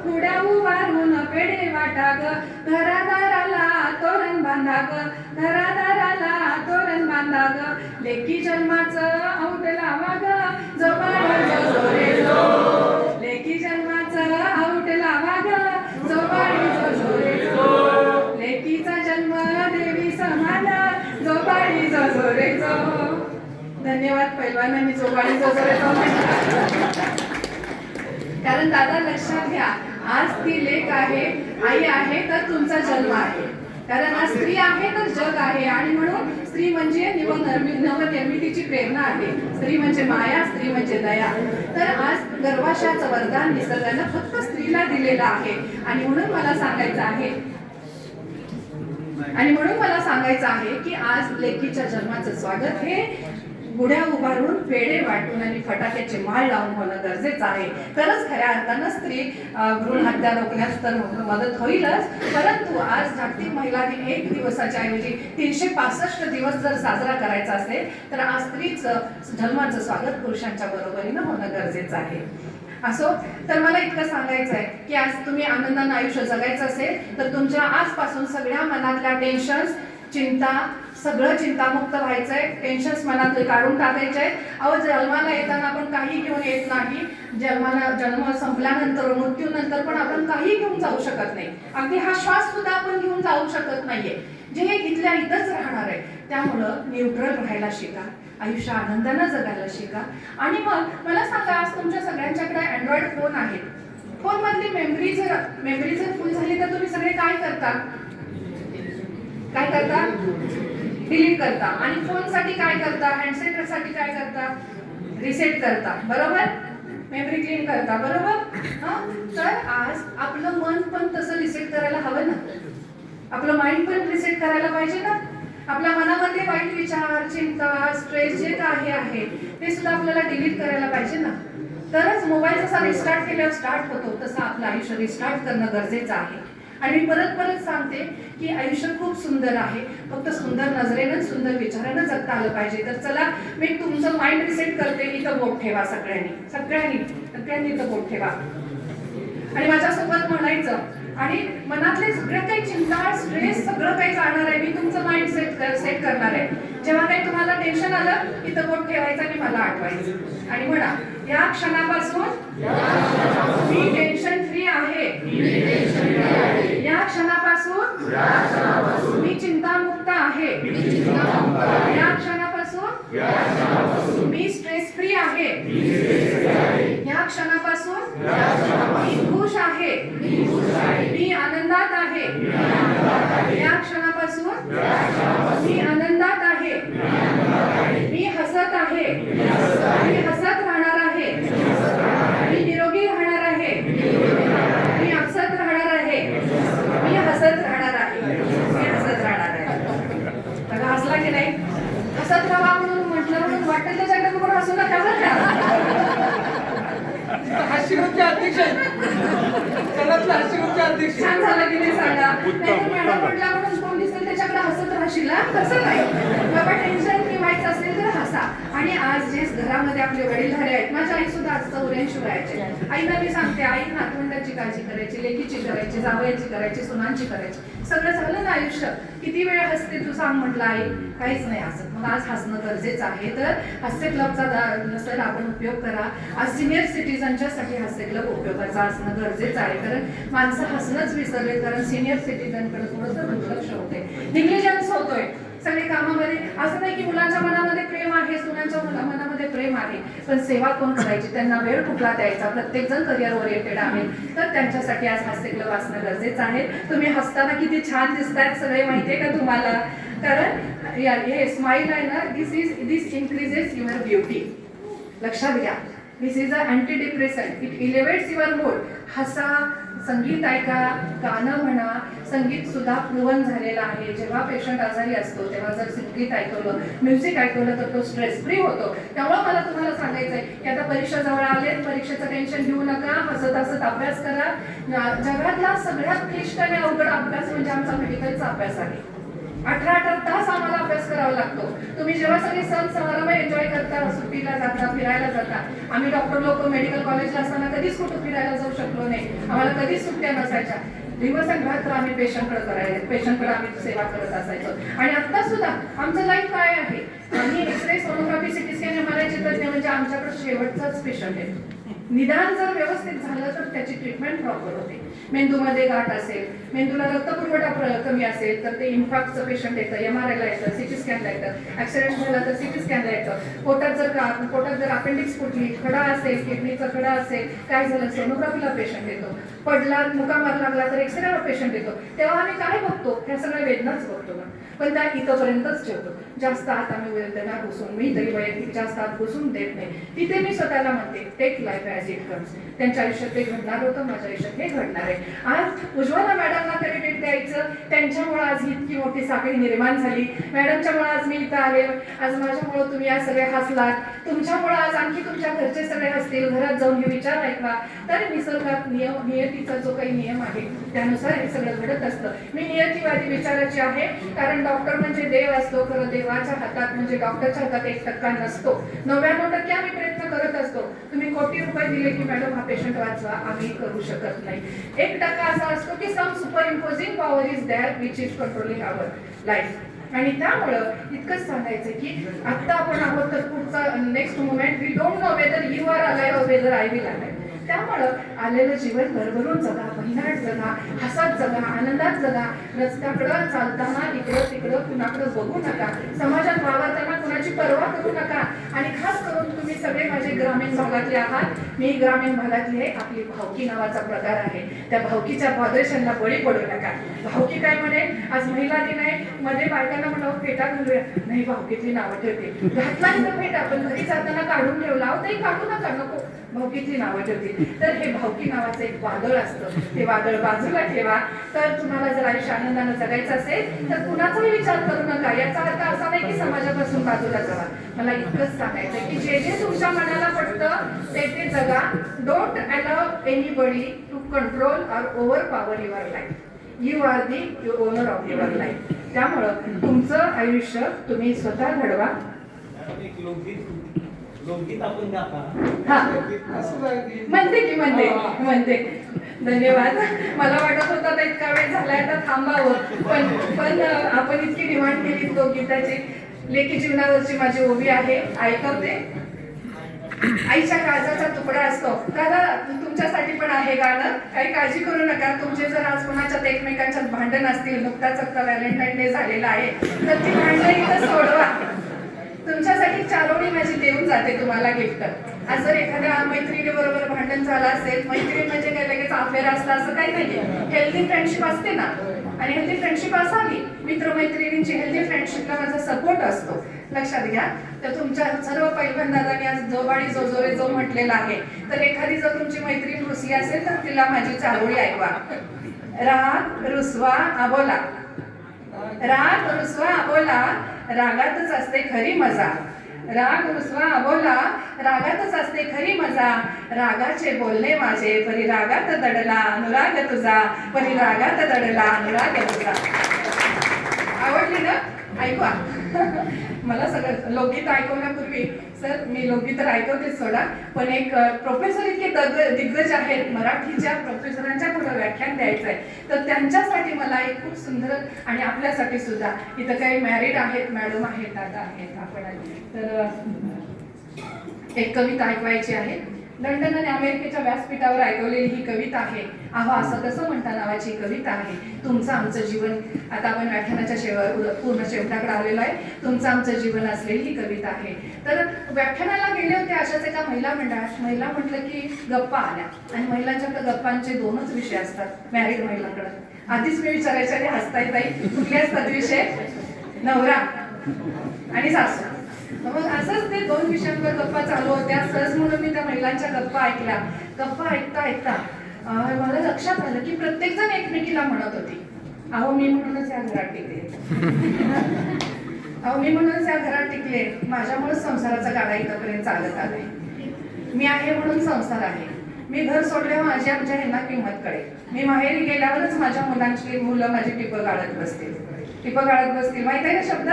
गुड्या उभारून पेढे वाटा ग. घरादाराला तोरण बांधा ग घरादाराला तोरण बांधा ग. लेकी जन्माचं औट लावा ग जो बाळी जो जोरे जो. लेकी जन्माचं औट लावा ग जो बाळी जो जोरे जो. लेकीचा जन्म देवी समान जो बाळी जो जोरे जो. धन्यवाद पैलवानांनी जो बाळी जो जोरे जो म्हटलं. कारण दादा लक्षात घ्या, आज ती लेक आहे, आई आहे तर तुमचा जन्म आहे. कारण आज स्त्री आहे तर जग आहे. आणि म्हणून स्त्री म्हणजे नवनिर्मितीची प्रेरणा आहे. स्त्री म्हणजे माया, स्त्री म्हणजे दया. तर आज गर्भाशयाचं वरदान निसर्गानं फक्त स्त्रीला दिलेलं आहे. आणि म्हणून मला सांगायचं आहे की आज लेकीच्या जन्माचं स्वागत हे गुढ्या उभारून पेढे वाटून आणि फटाक्याचे माळ लावून होणं गरजेचं आहे. तरच खऱ्या अर्थानं स्त्री भ्रूण हत्या रोखण्यास तर मदत होईलच. परंतु आज जागतिक महिला दिन 1 दिवसाच्या ऐवजी 365 दिवस जर साजरा करायचा असेल तर आज स्त्रीचं जन्माचं स्वागत पुरुषांच्या बरोबरीनं होणं गरजेचं आहे. असो तर मला इतकं सांगायचं आहे की आज तुम्ही आनंदानं आयुष्य जगायचं असेल तर तुमच्या आजपासून सगळ्या मनातल्या टेन्शन्स, चिंता, सगळं चिंतामुक्त व्हायचंय. टेन्शन्स मनातले काढून टाकायचे आहेत. अहो जन्माला येताना आपण काही घेऊन येत नाही. जन्म संपल्यानंतर मृत्यूनंतर पण आपण काही घेऊन जाऊ शकत नाही. अगदी हा श्वास सुद्धा आपण घेऊन जाऊ शकत नाहीये, जे इथल्या इथंच राहणार आहे. त्यामुळं न्यूट्रल राहायला शिका, आयुष्य आनंदानं जगायला शिका. आणि मग मला सांगा, आज तुमच्या सगळ्यांच्याकडे अँड्रॉइड फोन आहेत. फोन मधली मेमरी जर फुल झाली तर तुम्ही सगळे काय करता? डिलीट करता. आणि फोनसाठी काय करता? हँडसेट साठी काय करता? रिसेट करता. बरोबर? मेमरी क्लीन करता. बरोबर? तर आज आपलं मन पण तसं रिसेट करायला हवं ना. आपलं माइंड पण रिसेट करायला पाहिजे ना. आपल्या मनामध्ये वाईट विचार, चिंता, स्ट्रेस जे काही आहे ते सुद्धा आपल्याला डिलीट करायला पाहिजे ना. तरच मोबाईल जसा रिस्टार्ट केल्यावर स्टार्ट होतो तसं आपलं आयुष्य रिस्टार्ट करणं गरजेचं आहे. आणि मी परत सांगते की आयुष्य खूप सुंदर आहे. फक्त सुंदर नजरेनं, सुंदर विचारानं जगता आलं पाहिजे. तर चला मी तुमचं माइंड रिसेट करते. इथं बोट ठेवा सगळ्यांनी इथं बोट ठेवा आणि माझ्यासोबत म्हणायचं. आणि मनातले सगळं काही चिंता, स्ट्रेस सगळं काही जाणार आहे. मी तुमचं माइंड सेट करणार आहे. जेव्हा काही तुम्हाला टेन्शन आलं इथं बोट ठेवायचं आणि मला आठवायचं आणि म्हणा, या क्षणापासून मी टेन्शन फ्री आहे. या क्षणापासून मी चिंतामुक्त आहे. या क्षणापासून मी स्ट्रेस फ्री आहे. या क्षणापासून मी खुश आहे. मी आनंदात आहे. या क्षणापासून मी आनंदात आहे. मी हसत आहे. मी हसत राहणार आहे. मी निरोगी राहणार आहे. मी हसत राहणार आहे. मी हसत राहणार आहे. मी हसत राहणार आहे. बघा हसला की नाही? हसत राहा म्हणून म्हटलं म्हणून वाटेल त्याच्याकडे बघून हसू नका बरं का. हास्यवृत्ती अध्यक्ष छान झालं की नाही सांगा. नाहीतर मॅडम म्हटल्या म्हणून कोण दिसेल त्याच्याकडे हसत राहशील ना, तसं नाही. बाबा टेन्शन फ्री व्हायचं असेल तर हसा. आणि आज जे घरामध्ये आपले वडीलधारे आहेत, माझी आई सुद्धा आज 84 वयाची. आईला मी सांगते, आई नातवंडाची काळजी करायची, लेकीची करायची, जावयाची करायची, सुनांची करायची. सगळं झालं ना आयुष्य. किती वेळ हसते तू सांग म्हटलं आई? काहीच नाही हसत. मग आज हसणं गरजेचं आहे. तर हास्य क्लबचा नसेल आपण उपयोग करा. आज सिनियर सिटीजनच्यासाठी हास्य क्लब उपयोगाचा असणं गरजेचं आहे. कारण माणसं हसणंच विसरले. कारण सिनियर सिटीजनकडे थोडंसं दुर्लक्ष होते, निग्लिजन्स होतोय सगळे कामामध्ये. असं नाही की मुलांच्या मनामध्ये प्रेम आहे, सुनांच्या मनामध्ये प्रेम आहे, पण सेवा कोण करायची, त्यांना वेळ कुठला द्यायचा, प्रत्येक जण करिअर ओरिएंटेड आहे. तर त्यांच्यासाठी आज हास्य क्लब असणं गरजेचं आहे. तुम्ही हसताना किती छान दिसतायत सगळे, माहितीये का तुम्हाला? कारण हे स्माइल आहे ना, दिस इन्क्रीजेस युअर ब्युटी. लक्षात घ्या, this is a antidepressant, it elevates your mood. हसा, संगीत ऐका, गाणं म्हणा. संगीत सुद्धा प्रूव्हन झालेलं आहे. जेव्हा पेशंट आजारी असतो तेव्हा जर संगीत ऐकवलं, म्युझिक ऐकवलं तर तो स्ट्रेस फ्री होतो. त्यामुळे मला तुम्हाला सांगायचं आहे की आता परीक्षा जवळ आले, परीक्षेचं टेन्शन घेऊ नका, हसत हसत अभ्यास करा. जगातला सगळ्यात क्लिष्ट आणि अवघड अभ्यास म्हणजे आमचा मेडिकलचा अभ्यास आहे. 18 तास आम्हाला अभ्यास करावा लागतो. तुम्ही जेव्हा सगळे सण समारंभ एन्जॉय करता, सुट्टीला जाता, फिरायला जाता, आम्ही डॉक्टर लोक मेडिकल कॉलेजला असताना कधीच कुठं फिरायला जाऊ शकलो नाही. आम्हाला कधीच सुट्ट्या नसायच्या. दिवस आणि रात्र आम्ही पेशंटकडे आम्ही सेवा करत असायचो. आणि आता सुद्धा आमचं लाईफ काय आहे, आम्ही एक्सरे, सोनोग्राफी, सिटी स्कॅन, एमआरआयचे तज्ञ म्हणजे आमच्याकडे शेवटचाच पेशंट आहे. निदान जर व्यवस्थित झालं तर त्याची ट्रीटमेंट प्रॉपर होते. मेंदूमध्ये गाठ असेल, मेंदूला रक्तपुरवठा कमी असेल तर ते इन्फार्क्टचं पेशंट येतं, एमआरआयला येतं, सिटी स्कॅनला येतं, ऍक्सिडेंट झाला तर सिटी स्कॅनला येतं. पोटात जर अपेंडिक्स फुटली, खडा असेल, किडनीचा खडा असेल, काय झालं, सोनोग्राफीला पेशंट येतो. पडला, मुका मार लागला तर एक्सरेला पेशंट येतो. तेव्हा आम्ही काय बघतो, ह्या सगळ्या वेदनाच बघतो ना, पण त्या इथंपर्यंतच ठेवतो. जास्त आत आम्ही वेदना घुसून, मी तरी वैयक्तिक जास्त आत घुसून देत नाही. तिथे मी स्वतःला म्हणते, take life as it comes. त्यांच्या आयुष्यात ते घडणार होतं, माझ्या आयुष्यात हे घडणार आहे. आज उज्ज्वला मॅडमला क्रेडिट द्यायचं, त्यांच्यामुळे आज ही इतकी मोठी साखळी निर्माण झाली. मॅडमच्यामुळे आज मी इथं आले, आज माझ्यामुळे तुम्ही आज सगळे हसलात, तुमच्यामुळे आज आणखी तुमच्या घरचे सगळे हसतील. घरात जाऊन हे विचार ऐकवा. तर निसर्गात नियतीचा जो काही नियम आहे त्यानुसार हे सगळं घडत असतं. मी नियतीवादी विचाराची आहे, कारण डॉक्टर म्हणजे देव असतो, खरं देवाच्या हातात म्हणजे डॉक्टरच्या हातात 1% नसतो. 99% आम्ही प्रयत्न करत असतो. तुम्ही कोटी रुपये दिले की मॅडम हा पेशंट वाचवा, आम्ही करू शकत नाही. 1% असा असतो की some super imposing power is there which is controlling our life. आणि त्यामुळं इतकंच सांगायचं की आता आपण आहोत तर पुढचा next movement we don't know whether you are alive और वेदर आय विल अलाइव्ह. त्यामुळं आलेलं जीवन भरभरून जगा, महिनाट जगा, हसत जगा, आनंदात जगा. रस्त्याकडं चालताना इकडं तिकडं कुणाकडं बघू नका. समाजात वावरताना कुणाची पर्वा करू नका. आणि खास करून तुम्ही सगळे माझे ग्रामीण भागातले आहात. मी ग्रामीण भागातली आहे. आपली भावकी नावाचा प्रकार आहे, त्या भावकीच्या वादळशांना बळी पडू नका. भावकी काय म्हणे, आज महिला दिन आहे, मध्ये बायकांना म्हणावं फेटा घालूया, नाही भावकीतली नावं ठेवते. घातला तर फेटा, पण घरी जाताना काढून ठेवला, ते काढू नका, नको, भावकीतली नावं ठेवते. तर हे भावकी नावाचं एक वादळ असतं, ते वादळ बाजूला ठेवा. तर तुम्हाला जर आयुष्य आनंदानं जगायचं असेल तर कुणाचाही विचार करू नका. याचा अर्थ असा नाही की समाजापासून बाजूला जावा. मला इतकंच सांगायचं की जे जे तुमच्या मनाला पडतं ते ते जगा. Don't allow anybody to control or overpower your life. You are the owner of your life. त्यामुळं तुमचं आयुष्य तुम्ही स्वतः घडवा. लोकगीत आपण गाता. हा, म्हणते. धन्यवाद. मला वाटत होता तर इतका वेळ झालाय तर थांबावं, पण आपण इतकी डिमांड केली लोकगीताची. लेकी जीवनावरची माझी ओवी आहे, ऐकवते. आईच्या काळजाचा तुकडा असतो. दादा तुमच्यासाठी पण आहे गाणं, काही काळजी करू नका. तुमचे जर आज कोणाच्यात एकमेकांच्यात भांडण असतील, नुकताच आता व्हॅलेंटाईन डे झालेला आहे, तर ती भांडणं इथं सोडवा. तुमच्यासाठी चारोळी माझी देऊन जाते तुम्हाला गिफ्ट. आज जर एखाद्या मैत्रिणी बरोबर भांडण झालं असेल, मैत्रीण म्हणजे काय लगेच अफेअर असतं असं काही नाहीये. हेल्दी फ्रेंडशिप असते ना, आणि हेल्दी फ्रेंडशिप असावी. मित्रमैत्रिणींची हेल्दी फ्रेंडशिपला माझा सपोर्ट असतो, लक्षात घ्या. तर तुमच्या सर्व पैलवान दादांनी आज जोबाडी जोजोरे जो म्हटलेला आहे, तर एखादी जर तुमची मैत्रीण रुसली असेल तर तिला माझी चारोळी ऐकवा. राग रुसवा आबोला, राग रुसवा आबोला, रागातच असते खरी मजा. राग रुसवा आबोला, रागातच असते खरी मजा. रागाचे बोलणे माझे, परी रागात दडला अनुराग तुझा, परी रागात दडला अनुराग तुझा. आवडली ना? ऐकवा. मला सगळं लोकगीत ऐकवण्यापूर्वी सर मी लोकगीत तर ऐकवतेच सोडा, पण एक प्रोफेसर इतके दिग्गज आहेत, मराठीच्या प्रोफेसरांच्या पुढे व्याख्यान द्यायचं आहे, तर त्यांच्यासाठी मला एक खूप सुंदर, आणि आपल्यासाठी सुद्धा इथं काही मॅरिड आहेत, मॅडम आहेत, दादा आहेत, आपण आहे, तर एक कविता ऐकवायची आहे. लंडन आणि अमेरिकेच्या व्यासपीठावर ऐकवलेली ही कविता आहे. अहो असं कसं म्हणता नावाची कविता आहे. तुमचं आमचं जीवन, आता आपण व्याख्यानाच्या पूर्ण शेवटाकडे आलेलो आहे. तुमचं आमचं जीवन असलेली ही कविता आहे. तर व्याख्यानाला गेले होते अशाच एका महिला मंडळात. महिला म्हटलं की गप्पा आल्या आणि महिलांच्या गप्पांचे दोनच विषय असतात मॅरिड महिलांकडे. आधीच मी विचारायचे आणि हसता येत नाही कुठले असतात विषय, नवरा आणि सासू. मग असंच ते दोन विषयांवर गप्पा चालू होत्या. सहज म्हणून मी त्या महिलांच्या गप्पा ऐकल्या. गप्पा ऐकता ऐकता मला लक्षात आलं की प्रत्येक जण एकमेकीला म्हणत होती, अहो मी म्हणूनच या घरात टिकले, अहो मी म्हणूनच या घरात टिकले, माझ्यामुळे संसाराचा गाडा इथपर्यंत चालत आलाय, मी आहे म्हणून संसार आहे, मी घर सोडल्यावर माझ्या ह्यांना किंमत कळेल, मी माहेरी गेल्यावरच माझ्या मुलं माझी टिपं गाळत बसतील, टिपं गाळत बसतील, माहित आहे ना शब्द,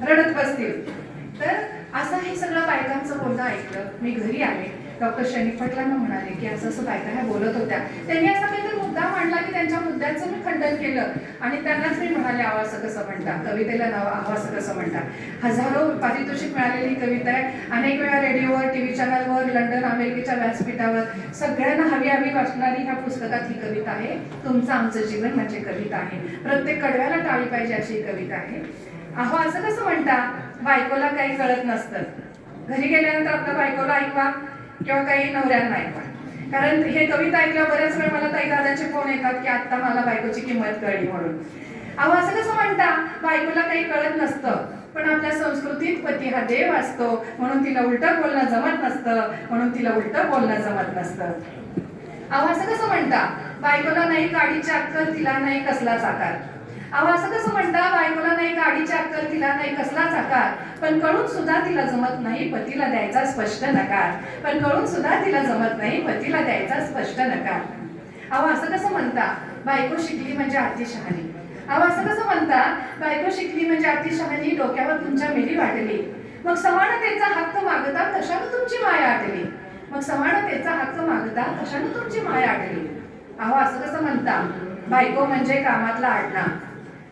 रडत बसतील. तर असं हे सगळं बायकांचं बोलणं ऐकलं. मी घरी आले. डॉक्टर शैनिक पाटलांना म्हणाले की असं असं बायका ह्या बोलत होत्या. त्यांनी असा काहीतरी मुद्दा मांडला की त्यांच्या मुद्द्याचं मी खंडन केलं आणि त्यांनाच मी म्हणाले अहो असं कसं म्हणता, कवितेला नाव अहो असं कसं म्हणता. हजारो पारितोषिक मिळालेली कविता आहे. अनेक वेळा रेडिओवर, टीव्ही चॅनलवर, लंडन अमेरिकेच्या व्यासपीठावर सगळ्यांना हवी हवी वाचणारी ह्या पुस्तकात ही कविता आहे. तुमचं आमचं जीवन म्हणजे कविता आहे. प्रत्येक कडव्याला टाळी पाहिजे अशी ही कविता आहे. अहो असं कसं म्हणता, बायकोला काही कळत नसतं. घरी गेल्यानंतर आपल्या बायकोला ऐकवा किंवा काही नवऱ्यांना ऐकवा. कारण हे कविता ऐकल्यावर बऱ्याच वेळ मला ताई दादाचे फोन येतात की आता मला बायकोची किंमत कळली म्हणून. अहो असं कसं म्हणता, बायकोला काही कळत नसतं, पण आपल्या संस्कृतीत पती हा देव असतो म्हणून तिला उलटं बोलणं जमत नसतं, म्हणून तिला उलटं बोलणं जमत नसतं. अहो असं कसं म्हणता, बायकोला नाही गाडीची अक्कल, तिला नाही कसलाच आकार. अहो असं कसं म्हणता, बायकोला नाही गाडीची अक्कल, तिला नाही कसलाच आकार, पण कळून सुद्धा तिला जमत नाही पतीला द्यायचा स्पष्ट नकार, पण कळून सुद्धा तिला जमत नाही पतीला द्यायचा स्पष्ट नकार. अहो असं कसं म्हणता, बायको शिकली म्हणजे अतिशहाणी. अहो असं कसं म्हणता, बायको शिकली म्हणजे अतिशहाणी, डोक्यावर तुमच्या मेली वाटली, मग समानतेचा हक्क मागता कशानं तुमची माया आटली, मग समानतेचा हक्क मागता कशानं तुमची माया आटली. अहो असं कसं म्हणता, बायको म्हणजे कामातला आडणा.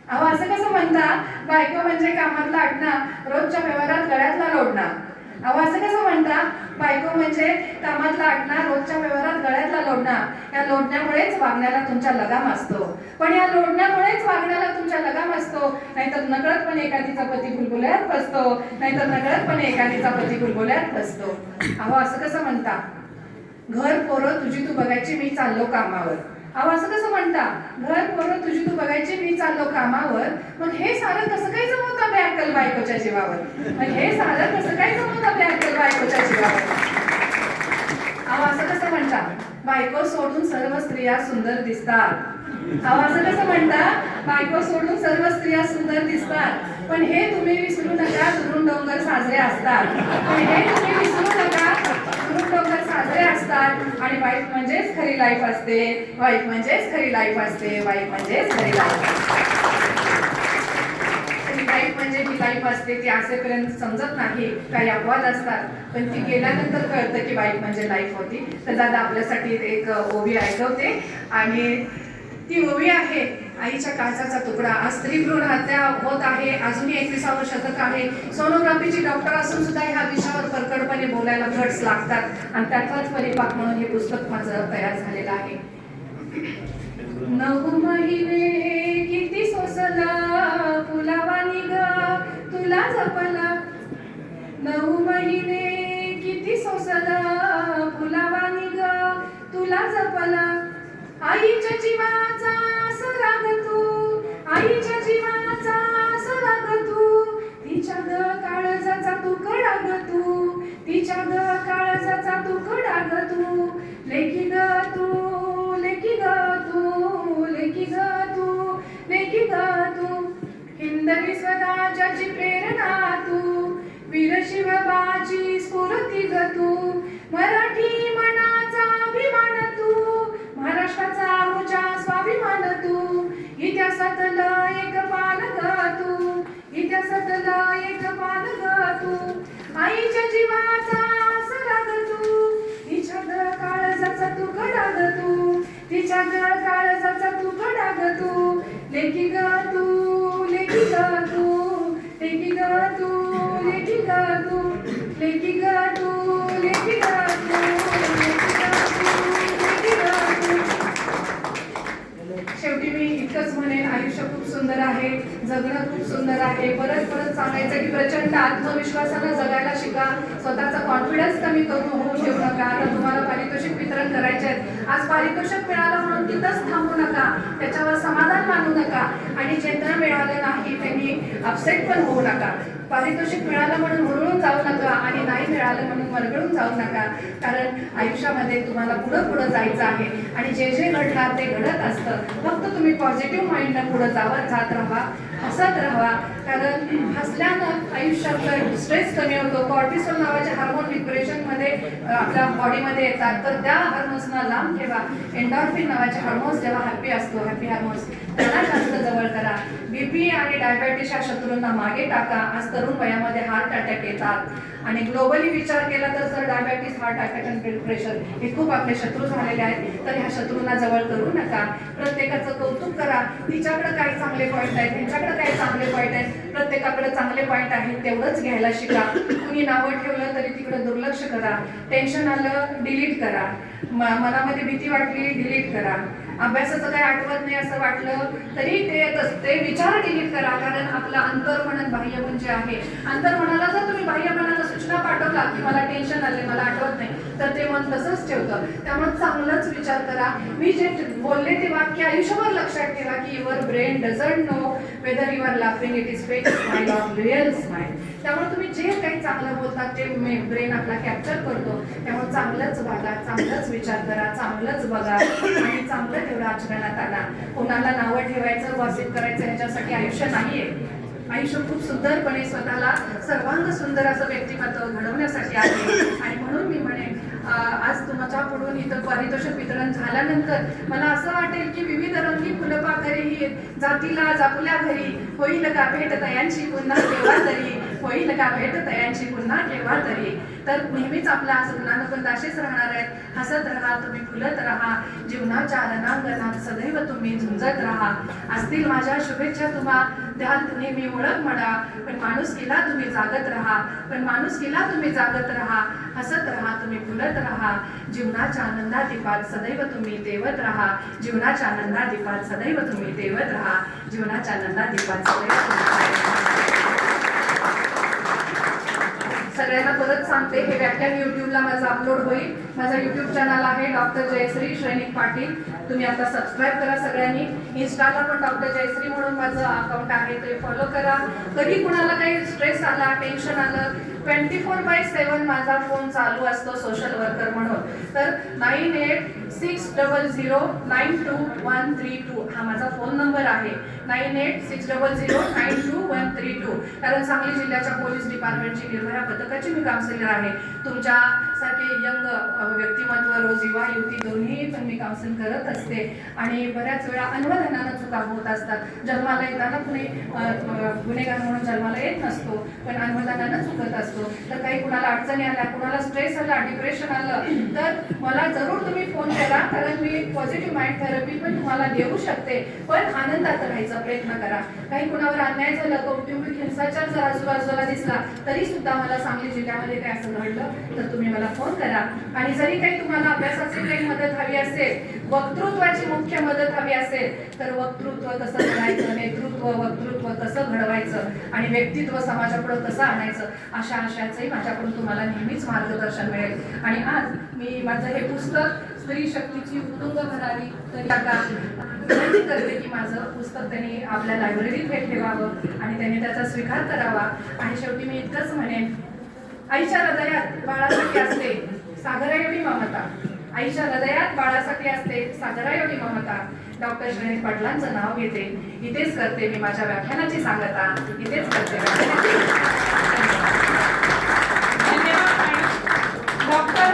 अहो असं कसं म्हणता, बायको म्हणजे कामातला आडणा, रोजच्या व्यवहारात गळ्यातला लोढणा. अहो असं कसं म्हणता, बायको म्हणजे कामातला आडणा, रोजच्या व्यवहारात गळ्यातला लोढणा. या लोढण्यामुळेच वागण्याला तुमच्या लगाम असतो, पण या लोढण्यामुळेच वागण्याला तुमच्या लगाम असतो. नाहीतर नकळतपणे एखादीचा पती बुलबुल्यात फसतो, नाहीतर नकळतपणे एखादीचा पती बुलबुल्यात फसतो. अहो असं कसं म्हणता, घर पोरं तुझी तू बघायची, मी चाललो कामावर. अहो असं कसं म्हणता, घर पोरं तुझी तू बघायची, मी चाललो कामावर, मग हे सारं कसं काय जमवता बेअक्कल बायकोच्या जीवावर, मग हे सारं कसं काय जमवता बेअक्कल बायकोच्या जीवावर. अहो असं कसं म्हणता, बायको सोडून सर्व स्त्रिया सुंदर दिसतात. अहो असं कसं म्हणता, बायको सोडून सर्व स्त्रिया सुंदर दिसतात, पण हे तुम्ही विसरू नका, दुरून डोंगर साजरे असतात. पण हे तुम्ही विसरू नका, दुरून डोंगर साजरे असतात. आणि वाईफ म्हणजेच खरी लाईफ असते, वाईफ म्हणजेच खरी लाईफ असते, वाईफ म्हणजेच खरी लाईफ असते. लाईफ म्हणजे ही लाईफ असते ती असेपर्यंत समजत नाही, काही अपवाद असतात, पण ती गेल्यानंतर कळतं की वाईफ म्हणजे लाईफ होती. तर दादा आपल्यासाठी एक ओवी ऐकवते आणि ती ओवी आहे आईच्या काळजाचा तुकडा. आज स्त्री भ्रूण हत्या होत आहे, अजूनही 21वावं शतक आहे. सोनोग्राफीची डॉक्टर असून सुद्धा ह्या विषयावर परकडपणे बोलायला गट्स लागतात आणि त्यातलाच परिपाक म्हणून हे पुस्तक माझं तयार झालेलं आहे. 9 महिने किती सोसला फुलावानी ग तुला जपला, 9 महिने किती सोसला फुलावानी ग तुला जपला, आईच्या जीवाचा सराग तू, आईच्या जीवाचा सराग तू, तिच्या ग काळजाचा तुकडा ग तू, तिच्या ग काळजाचा तुकडा ग तू, लेकी ग तू, लेकी ग तू, लेकी ग तू, लेकी ग तू, हिंदवी स्वराज्याची प्रेरणा तू, वीर शिवबाची स्फूर्ती ग तू, मराठी मनाचा अभिमान तू, महाराष्ट्राचा मुचा स्वाभिमान तू, इतिहासातलं एक पान ग तू, इतिहासातलं एक पान ग तू, आईच्या जीवाचा सराग तू, तिच्या ग काळजाचा तुकडा ग तू, तिच्या ग काळजाचा तुकडा ग तू, लेकी ग तू, लेकी ग तू, लेकी ग तू, लेकी ग तू, लेकी ग तू, लेकी ग तू. शेवटी मी इतकंच म्हणेन, आयुष्य खूप सुंदर आहे, जगणं खूप सुंदर आहे. परत परत सांगायचं की प्रचंड आत्मविश्वासानं जगायला शिका, स्वतःचा कॉन्फिडन्स कमी होऊ देऊ नका. आता तुम्हाला पारितोषिक वितरण करायचे आहेत, आज पारितोषिक मिळालं म्हणून तिथंच थांबू नका, त्याच्यावर समाधान मानू नका आणि जे न मिळालं नाही त्यांनी अपसेट पण होऊ नका. पारितोषिक मिळालं म्हणून हुरळून जाऊ नका आणि नाही मिळालं म्हणून मरगळून जाऊ नका, कारण आयुष्यामध्ये तुम्हाला पुढं जायचं आहे आणि जे जे घडणार ते घडत असतं. फक्त तुम्ही पॉझिटिव्ह माइंडनं पुढं जात राहा, हसत राहा, कारण हसल्यानं आयुष्यात स्ट्रेस कमी होतो. कॉर्टिसोल नावाचे हार्मोन डिप्रेशनमध्ये आपल्या बॉडीमध्ये येतात, तर त्या हार्मोन्सना लांब ठेवा. एन्डॉर्फिन नावाचे हार्मोन्स जेव्हा हॅपी असतो, हॅपी हार्मोन्स त्यांना जास्त जवळ करा. बीपी आणि डायबेटीस या शत्रूंना मागे टाका. आज तरुण वयामध्ये हार्ट अटॅक येतात आणि ग्लोबली विचार केला तर जर डायबेटीस, हार्ट अटॅक आणि ब्लड प्रेशर हे खूप आपले शत्रू झालेले आहेत, तर ह्या शत्रूंना जवळ करू नका. प्रत्येकाचं कौतुक करा, तिच्याकडे काय चांगले पॉईंट आहेत, त्यांच्याकडे काय चांगले पॉईंट आहेत. प्रत्येकाकडे चांगले पॉईंट आहेत तेवढंच घ्यायला शिका. कुणी नावं ठेवलं तरी तिकडे दुर्लक्ष करा. टेन्शन आलं डिलीट करा, मनामध्ये भीती वाटली डिलीट करा. अभ्यासाचं काही आठवत नाही असं वाटलं तरी ते विचार डिलीट करा, कारण आपलं अंतर्मन बाह्यमन जे आहे, अंतर्मनाला जर तुम्ही बाह्यमनाला सूचना पाठवला की मला टेन्शन आले, मला आठवत नाही, तर ते मन तसंच ठेवतं. त्यामुळे चांगलाच विचार करा. मी जे बोलले ते वाक्य आयुष्यभर लक्षात ठेवा की your brain doesn't know whether you are laughing it is fake smile or real smile. त्यामुळे तुम्ही जे काही चांगलं बोलतात ते ब्रेन आपला कॅप्चर करतो. त्यामुळे चांगलंच वागा, चांगलंच विचार करा, चांगलंच बघा आणि चांगलं तेवढं आचरणात आणा. कोणाला नावं ठेवायचं, गॉसिप करायचं ह्याच्यासाठी आयुष्य नाहीये. आयुष्य खूप सुंदरपणे स्वतःला सर्वांग सुंदर असं व्यक्तिमत्व घडवण्यासाठी आहे. आणि म्हणून मी म्हणेन आज तुमच्या पुढून इथं पारितोषिक वितरण झाल्यानंतर मला असं वाटेल की विविध रंगी फुलपाखरे ही जातीला जापुल्या घरी, होईल का भेट तयांची पुन्हा केव्हा तरी, होईल का भेट तयांची पुन्हा केव्हा तरी. तर नेहमीच आपला आज गुणानुबंध असेच राहणार आहेत. हसत राहा, तुम्ही फुलत राहा, जीवनाच्या रणांगणात सदैव तुम्ही झुंजत राहा. असतील माझ्या शुभेच्छा तुम्हा, द्याल नेहमी ओळख म्हणा, पण माणुसकीला तुम्ही जागत राहा, पण माणुसकीला तुम्ही जागत राहा. हसत राहा, तुम्ही फुलत राहा, जीवनाच्या आनंदादीपात सदैव तुम्ही तेवत राहा, जीवनाच्या आनंदादीपात सदैव तुम्ही तेवत राहा, जीवनाच्या आनंदादीपात सदैव तुम्ही. सगळ्यांना परत सांगते, हे व्याख्यान युट्यूबला माझं अपलोड होईल. माझा युट्यूब चॅनल आहे डॉक्टर जयश्री श्रेणिक पाटील. तुम्ही आता सबस्क्राईब करा सगळ्यांनी. इन्स्टाला पण डॉक्टर जयश्री म्हणून माझं अकाउंट आहे, ते फॉलो करा. कधी कुणाला काही स्ट्रेस आला, टेन्शन आलं, 24/7 माझा फोन चालू असतो सोशल वर्कर म्हणून. तर 9860092132 हा माझा फोन नंबर आहे. 9860092132. कारण सांगली जिल्ह्याच्या पोलीस डिपार्टमेंटची निर्भया पथकाची मी काउन्सिलर आहे. तुमच्यासारखे यंग व्यक्तिमत्व, रोज युवा युवती दोन्ही पण मी काउन्सिल करत असते. आणि बऱ्याच वेळा अन्वधनानं चुका होत असतात. जन्माला येताना कुणी गुन्हेगार म्हणून जन्माला येत नसतो, पण अन्वधनानं चुकत असतो. तर काही कुणाला अडचणी आल्या, कुणाला स्ट्रेस आला, डिप्रेशन आलं, तर मला जरूर तुम्ही फोन करा, कारण मी पॉझिटिव्ह माइंड थेरपी पण तुम्हाला देऊ शकते. पण आनंदात राहायचा प्रयत्न करा. काही कुणावर अन्याय झालं, कौटुंबिक हिंसाचार जर आजूबाजूला दिसला तरी सुद्धा मला सांगली जिल्ह्यामध्ये काय असं घडलं तर तुम्ही मला फोन करा. आणि जरी काही तुम्हाला अभ्यासाची काही मदत हवी असेल, वक्तृत्वाची मुख्य मदत हवी असेल, तर वक्तृत्व कसं करायचं, नेतृत्व वक्तृत्व कसं घडवायचं आणि व्यक्तित्व समाजापुढे कसं आणायचं, अशा आशयाचंही माझ्याकडून तुम्हाला नेहमीच मार्गदर्शन मिळेल. आणि आज मी माझं हे पुस्तक स्त्री शक्तीची उत्तुंग भरारी तरी आता विनंती करते की माझं पुस्तक त्यांनी आपल्या लायब्ररीत हे ठेवावं आणि त्यांनी त्याचा स्वीकार करावा. आणि शेवटी मी इतकंच म्हणेन, आईच्या हृदयात बाळासाठी असते सागराएवढी ममता, आईच्या हृदयात बाळासाठी असते सागराएवढी ममता. डॉक्टर श्रेणिक पाटलांचं नाव घेते. इथेच करते मी माझ्या व्याख्यानाची सांगता, इथेच करते धन्यवाद डॉक्टर.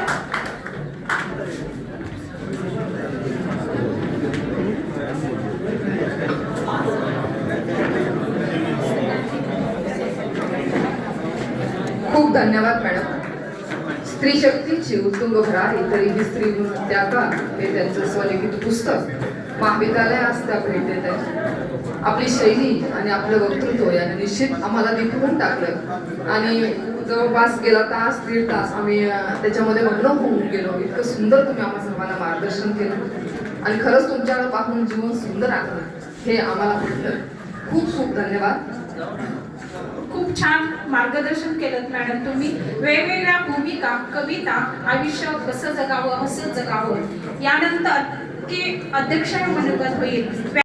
खूप धन्यवाद मॅडम. स्त्री शक्तीची उत्तुंग भरारी तरी ही स्त्री त्या का हे त्यांचं स्वलिखित पुस्तक महाविद्यालयास त्या भेट देत आहे. आपली शैली आणि आपलं वक्तृत्व याने निश्चित आम्हाला दिपवून टाकलं आणि जवळपास गेला तास दीड तास आम्ही त्याच्यामध्ये मग्न होऊन गेलो. इतकं सुंदर तुम्ही आम्हा सर्वांना मार्गदर्शन केलं आणि खरंच तुमच्याकडे पाहून जीवन सुंदर आहे हे आम्हाला पटलं. खूप खूप धन्यवाद. खूप छान मार्गदर्शन केलं मॅडम तुम्ही. वेगवेगळ्या भूमिका, कविता, आयुष्य कसं जगावं, असं जगावं, यानंतर की अध्यक्ष मनोगत होईल.